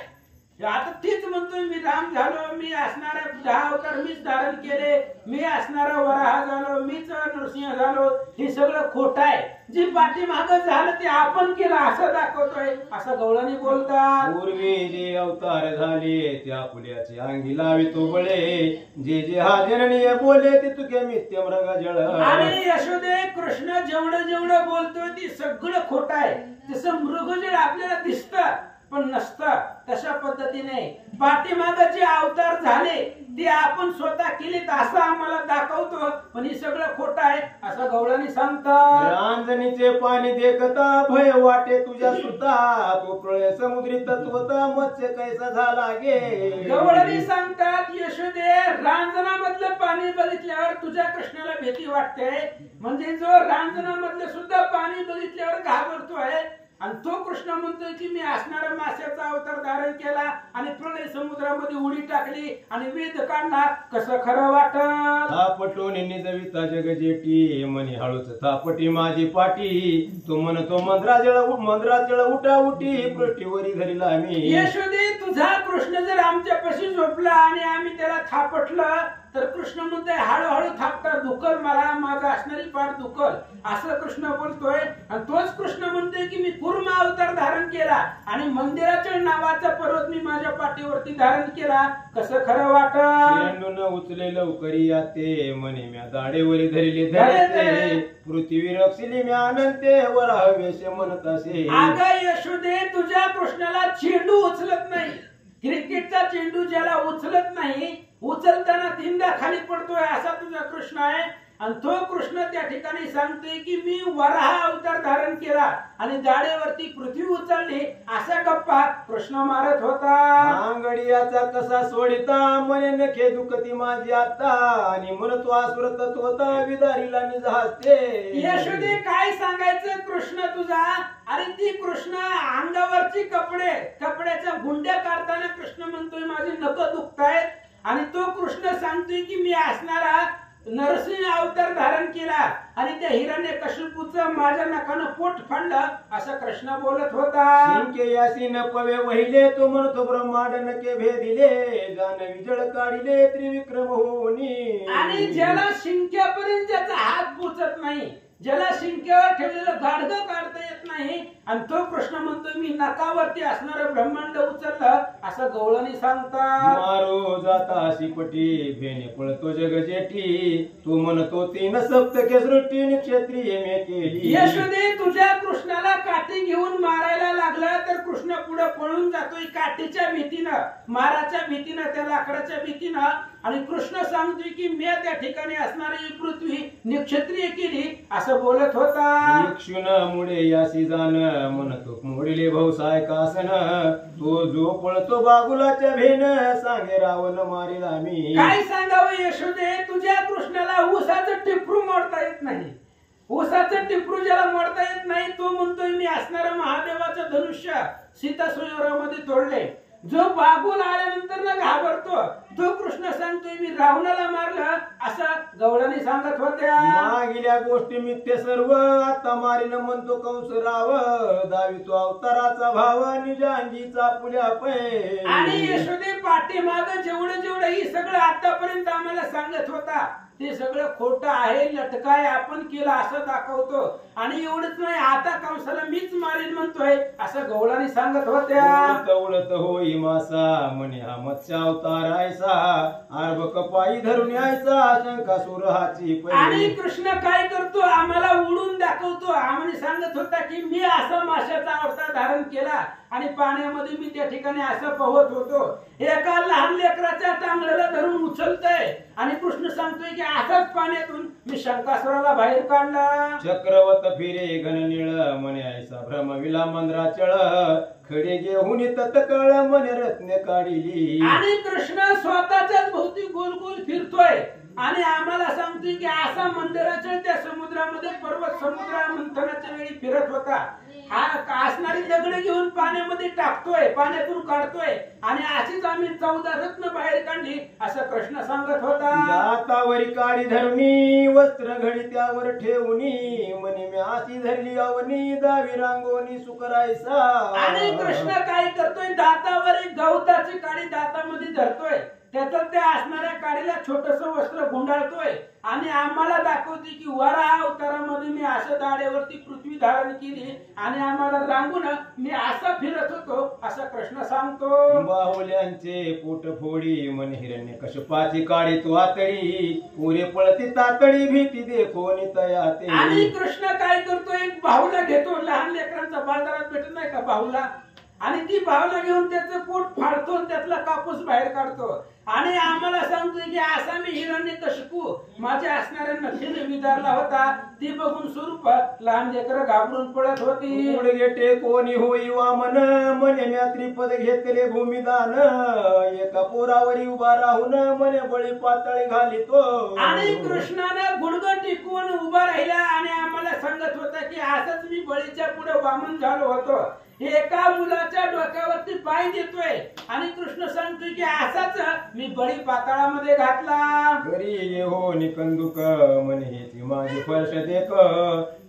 आता तीच म्हणतोय मी राम झालो, मी असणारा 10 अवतार मीच धारण केले, मी असणारा वराह झालो, मीच नरसिंह झालो, हे सगळं खोट आहे. जी पाठीमागं झालं ते आपण केलं असं दाखवतोय, असं गवळणी बोलतात. पूर्वी जे अवतार झाले त्या फुल्याची अंगी लावितो बळे, जे जे हा जननीय बोले ते तुके मित्य मृग जळ. आणि यशोदे कृष्ण जेवढं जेवढं बोलतोय ते सगळं खोट आहे. तसं मृगजळ आपल्याला दिसतं पण नसतं. तशा पद्धतीने पाठीमागे जे अवतार झाले ते आपण स्वतः केलेत असं आम्हाला दाखवतो, पण हे सगळं खोट आहे असं गवळणी सांगतात. रांजणीचे पाणी देखता भय वाटे तुझ्या सुता, तो प्रळय समुद्री तत्वता मत्स्य कैसा झाला गे. गवळणी सांगतात यशोदे रांजणामधलं पाणी बघितल्यावर तुझ्या कृष्णाला भीती वाटते, म्हणजे जो रांजणामधलं सुद्धा पाणी बघितल्यावर घाबरतोय. आणि तो कृष्ण म्हणतोय की मी असणारा माशाचा अवतार धारण केला आणि प्रलय समुद्रामध्ये उडी टाकली आणि वेद काढला, कसं खरं वाटत. थापटून निजविता जगजेटी म्हणे हळूच थापटी माझी पाठी, तो म्हणतो मंद्राजळ उठा उठी पृष्ठीवरी धरीला मी. यशोदे तुझा कृष्ण जर आमच्यापाशी झोपला आणि आम्ही त्याला थापटलं तर कृष्ण म्हणतोय हळूहळू थापटा दुखल, मला माझा असणारी पाठ दुखल, असं कृष्ण बोलतोय. आणि तोच कृष्ण म्हणतोय की मी कूर्म अवतार धारण केला आणि मंदिराच्या नावाचा पर्वत मी माझ्या पाठीवरती धारण केला, कसं खरं वाटत. उचले लवकरी याते म्हणे म्या दाढेवरी धरिले धरते, पृथ्वी रक्षिली म्या अनंते वराह वेश म्हणत असे. अगं यशोदे तुझ्या कृष्णाला चेंडू उचलत नाही, क्रिकेटचा चेंडू ज्याला उचलत नाही, उचलताना तीनदा खाली पडतोय असा तुझा कृष्ण आहे. आणि तो कृष्ण त्या ठिकाणी सांगतोय की मी वराह अवतार धारण केला आणि दाढेवरती पृथ्वी उचलली, असा गप्पा कृष्ण मारत होता. आंगडियाचा कसा सोडिता म्हणे नखे दुखती माझी आता, आणि म्हणतो असुर तत्वता विदारीला निजहासते. यशोदे काय सांगायचं कृष्ण तुझा. अरे ती कृष्ण अंगावरची कपड्याच्या गुंड्या काढताना कृष्ण म्हणतोय माझी नख दुखतायत, आणि तो कृष्ण सांगतोय की मी असणारा नरसिंह अवतार धारण केला आणि त्या हिरण्यकशिपूचं माझ्या नखानं पोट फाडलं, असं कृष्ण बोलत होता. शिंके यासी न पवे वहिले, तो म्हणतो ब्रह्मांड नके भेदिले, जान विजळ काढिले त्रिविक्रम होनी. आणि ज्याला शिंक्यापर्यंत ज्याचा हात पोचत नाही, ज्याला शिंक्यावर ठेवलेलं गाडगं काढता येत नाही, आणि तो कृष्ण म्हणतो मी नकावरती असणारं ब्रह्मांड उचललं, असं गवळणी सांगतात. मारो जाता शिपटी भेने पळतो जग जेठी, तू म्हणतो तीन सप्तके सृष्टी निक्षत्रिय मे केली. यशोदे तुझ्या कृष्णाला काठी घेऊन मारायला लागला तर कृष्ण पुढे पळून जातोय काठीच्या भीतीनं, माराच्या भीतीनं, त्या लाकडाच्या भीतीनं. आणि कृष्ण सांगतोय की मी त्या ठिकाणी असणारी पृथ्वी निक्षत्रिय केली, असं बोलत होता. इक्षुन मुळे यासी जाण म्हणतो मोडिले भाऊसाय कासन, तो जो पळतो बागुलाच्या भेन सांगे रावण मारील आम्ही. काय सांगावं यशोदे तुझ्या कृष्णाला ऊसाचं टिपरू मोडता येत नाही. ऊसाचं टिपरू ज्याला मोडता येत नाही तो म्हणतोय मी असणारं महादेवाचं धनुष्य सीता स्वयंवरामध्ये तोडले. जो बागुल आल्यानंतर ना घाबरतो तो कृष्ण सांगतोय मी रावणाला मारलं, असं गवळणी सांगत होत्या. मागिल्या गोष्टी मिथ्य सर्व, आता मारीन म्हणतो कंस राव, दावितो अवताराचा भाव निजांगीचा पुल्या पै. आणि यशोदे पाठीमागं जेवढं ही सगळं आतापर्यंत आम्हाला सांगत होता ते सगळं खोटं आहे, लटकाय आपण केलं असं दाखवतो. आणि एवढंच नाही आता कंसाला मीच मारीन म्हणतोय, असं गवळणी सांगत होत्या. उडत उडत होई मासा म्हणे हा मत्स्य अवतार आयसा, आर्भ कपाई धरून यायचा शंका सुरहाची पै. आणि कृष्ण काय करतो आम्हाला उडून दाखवतो. आम्हाला सांगत होता की मी असा माशाचा अवतार धारण केला आणि पाण्यामध्ये मी त्या ठिकाणी असं पोहत होतो, एका लहान लेकराच्या टांगड्याला धरून उचलतय आणि कृष्ण सांगतोय की असाच पाण्यातून मी शंकासुराला बाहेर काढला. चक्रवत फिरे घन निळ म्हणे ऐसा भ्रम विला मंद्राचळ, खडे घेऊन तत्काळ म्हणे रत्न काढिली. आणि कृष्ण स्वतःच्याच भोवती गोल गोल फिरतोय आणि आम्हाला सांग सांगतोय की असा मंदिराच्या त्या समुद्रामध्ये पर्वत समुद्र मंथनाच्या वेळी फिरत होता. हा असणारी दगड घेऊन पाण्यामध्ये टाकतोय, पाण्यातून काढतोय आणि अशीच आम्ही 14 रत्न बाहेर काढली असं कृष्ण सांगत होता. दातावरी काळी धरणी वस्त्र घडी त्यावर ठेवणी म्हणे मी अशी धरली अवनी दावी रांगोनी सुकरायसा. आणि कृष्ण काय करतोय, दातावर एक गवताची काडी दातामध्ये धरतोय, त्याच्यात त्या असणाऱ्या काडीला छोटस वस्त्र गुंडाळतोय आणि आम्हाला दाखवते की वराह अवतारामध्ये मी असं दाढेवरती पृथ्वी धारण केली आणि आम्हाला रांगून मी असा फिरत होतो असं कृष्ण सांगतो. बाहुल्यांचे पोट फोडी मन हिरण्य कशपाची काळी तू आतडी पुरे पळती तातडी भीती देखोनी तया ते. आणि कृष्ण काय करतो, एक बाहुला घेतो, लहान लेकरांचा बाजारात भेटत नाही का बाहुला, आणि ती बाहुला घेऊन त्याचं पोट फाडतो आणि त्यातला कापूस बाहेर काढतो आणि आम्हाला सांगतोय की असा मी हिरण्यकशिपू माझ्या असणाऱ्या नखीने विदारला होता. ती बघून स्वरूप लहान लेकरं घाबरून पळत होती. गुडघे कोणी होई वामन म्हणे म्या त्रिपद घेतले भूमिदान एका पोरावरी उभा राहून म्हणे बळी पातळी घालितो. आणि कृष्णानं गुडघं टिकवून उभा राहिला आणि आम्हाला सांगत होता की असंच मी बळीच्या पुढे वामन झालो होतो. एका मुलाच्या डोक्यावरती पाय देतोय आणि कृष्ण सांगतोय की असाच मी बळी पाताळामध्ये घातला. घरी ये हो निकंदुक म्हणे हेची माझी फर्श देक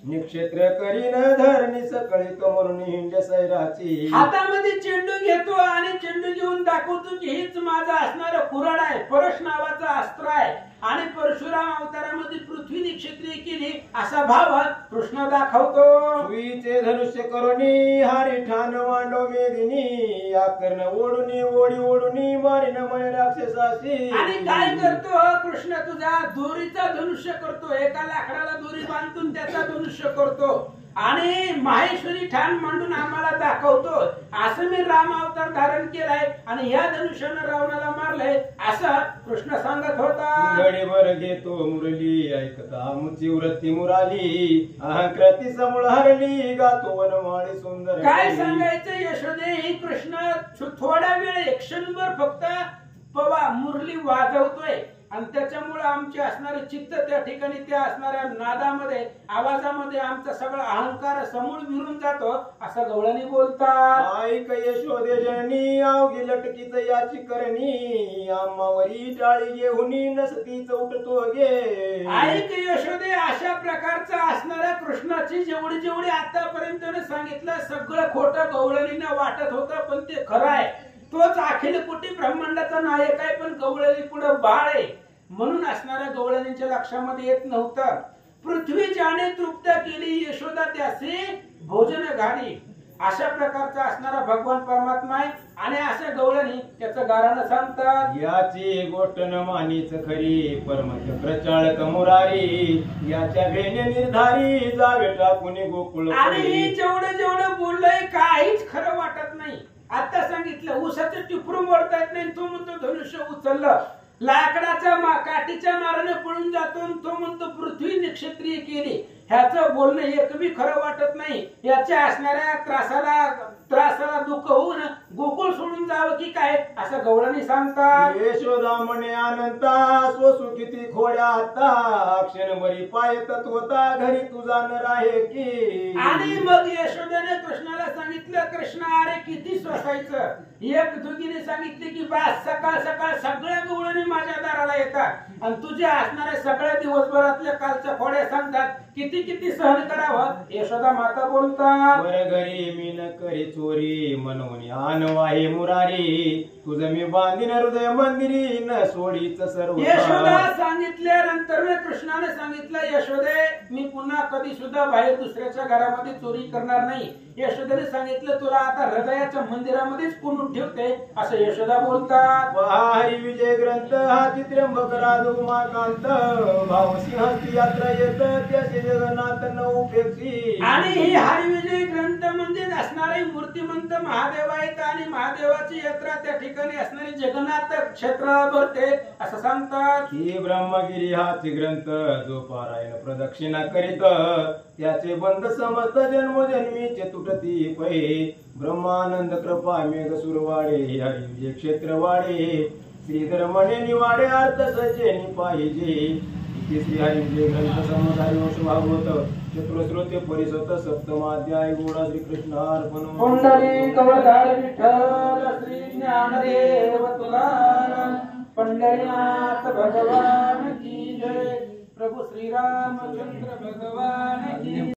निक्षेत्र करीन धरणी सकळी कमरून हिंड सैराची. हातामध्ये चेंडू घेतो आणि चेंडू घेऊन दाखवतो की हीच माझा असणारा कुऱ्हाड आहे, परश नावाचा अस्त्र आहे आणि परशुराम अवतारामध्ये पृथ्वी निक्षेत्रीय केली असा भाव कृष्ण दाखवतो. सुईचे धनुष्य करोनी हारी ठाण वांडो मेदिनी आकर्ण ओढुनी ओढी ओढुनी मारिन मय राक्षसासी. आणि काय करतो कृष्ण, तुझा दोरीचा धनुष्य करतो, एका लाकडाला दोरी बांधून त्याचा धनुष्य करतो आणि माहेश्वरी ठाण मांडून आम्हाला दाखवतो असं मी राम अवतार धारण केलाय आणि या धनुष्यानं रावणाला मारलंय असं कृष्ण सांगत होता. गडीवर घेतो मुरली ऐकता मुची व्रती मुराली अहंकृती समूळ हरली गातो वनमाळी सुंदर. काय सांगायचं यशोदे, ही कृष्ण थोडा वेळ एक क्षणभर फक्त मुरली वाजवतोय आणि त्याच्यामुळे आमचे असणारे चित्त त्या ठिकाणी त्या असणाऱ्या नादामध्ये आवाजामध्ये आमचा सगळा अहंकार समूळ विरून जातो असं गवळणी बोलतात. ऐक यशोदे जननी अवघी लटकीच याची करणी आम्हावरी टाळी घेऊनी नसतीच उठतो गे. ऐक यशोदे, अशा प्रकारचा असणाऱ्या कृष्णाची जेवढी जेवढी आतापर्यंत सांगितलं सगळं खोटं गवळणीनं वाटत होतं पण ते खरं आहे. तोच अखिल कोटी ब्रह्मांडाचा नायक आहे पण गवळणी पुढे बाळ आहे म्हणून असणाऱ्या गवळणींच्या लक्षामध्ये येत नव्हतं. पृथ्वी ज्याने तृप्त केली यशोदा त्याचे भोजन घाली अशा प्रकारचा असणारा भगवान परमात्मा आहे आणि अशा गवळणी त्याचं गारानं सांगतात. याची गोष्ट न मानीच खरी परमच प्रचाळक मुरारी याच्या भेने निर्धारी जावे टाकून गोकुळ. आणि जेवढं जेवढं बोललंय काहीच खरं वाटत नाही. आता सांगितलं ऊसाचं टिपरू मोडता येत नाही, तो म्हणतो धनुष्य उचललं, लाकडाच्या काठीच्या माराने पळून जातो तो म्हणतो पृथ्वी निक्षत्रिय केली. ह्याचं बोलणं एक बी खरं वाटत नाही. याच्या असणाऱ्या त्रासाला दुःख होऊन गोकुळ सोडून जावं की काय असं गवळणी सांगतात. यशोदा म्हणे अनंता सोसू किती खोड्या आता क्षणभरी पाय तत्वता घरी तुझा न राहे की. आणि मग यशोदाने कृष्णाला सांगितलं, कृष्ण अरे किती सोसायचं. एक दुगीने सांगितले की बस सकाळ सकाळ सगळ्या गवळणी माझ्या दाराला येतात आणि तुझ्या असणाऱ्या सगळ्या दिवसभरातल्या कालच्या खोड्या सांगतात, किती किती सहन करावं. यशोदा माता बोलतात. वर घरी मी न करी चोरी मनवणी आणवाही मुरारी तुझं मी बांधीन हृदय मंदिरी न सोडीच सर्व. यशोदा सांगितल्यानंतर कृष्णाने सांगितलं, यशोदे मी पुन्हा कधी सुद्धा बाहेर दुसऱ्याच्या घरामध्ये चोरी करणार नाही. यशोदेने सांगितलं तुला आता हृदयाच्या मंदिरामध्येच कोणून ठेवते असं यशोदा बोलतात. हरी विजय ग्रंथ हा चित्रंबक राज उमाकांत भावसिंहाची यात्रा येत त्याचे जगन्नाथ न उपेक्षी. आणि ही हरिविजय ग्रंथ म्हणजे असणारे मूर्तिमंत महादेव आहेत आणि महादेवाची यात्रा त्या ठिकाणी असणारी जगन्नाथ क्षेत्राला भरते असं सांगतात. ही ब्रह्मगिरी हाची ग्रंथ जो पारायण प्रदक्षिणा करीत त्याचे बंध समस्त जन्मोजन्मीचे तुटती पै ब्रह्मानंद कृपा मेघ सुरवाडे हरिविजय क्षेत्र वाडे श्रीधर म्हणे निवाडे अर्थ सज्जे पाहिजे श्री हरी विजय ग्रंथ समोदारी वंश भागवत चतुश्रोते परिसत सप्तमाध्याय गोडा श्री कृष्णार्पण पुंडलिक कवरधारी विठ्ठल श्री ज्ञानदेव तुकाराम पंढरीनाथ भगवान की जय प्रभु श्री रामचंद्र भगवान की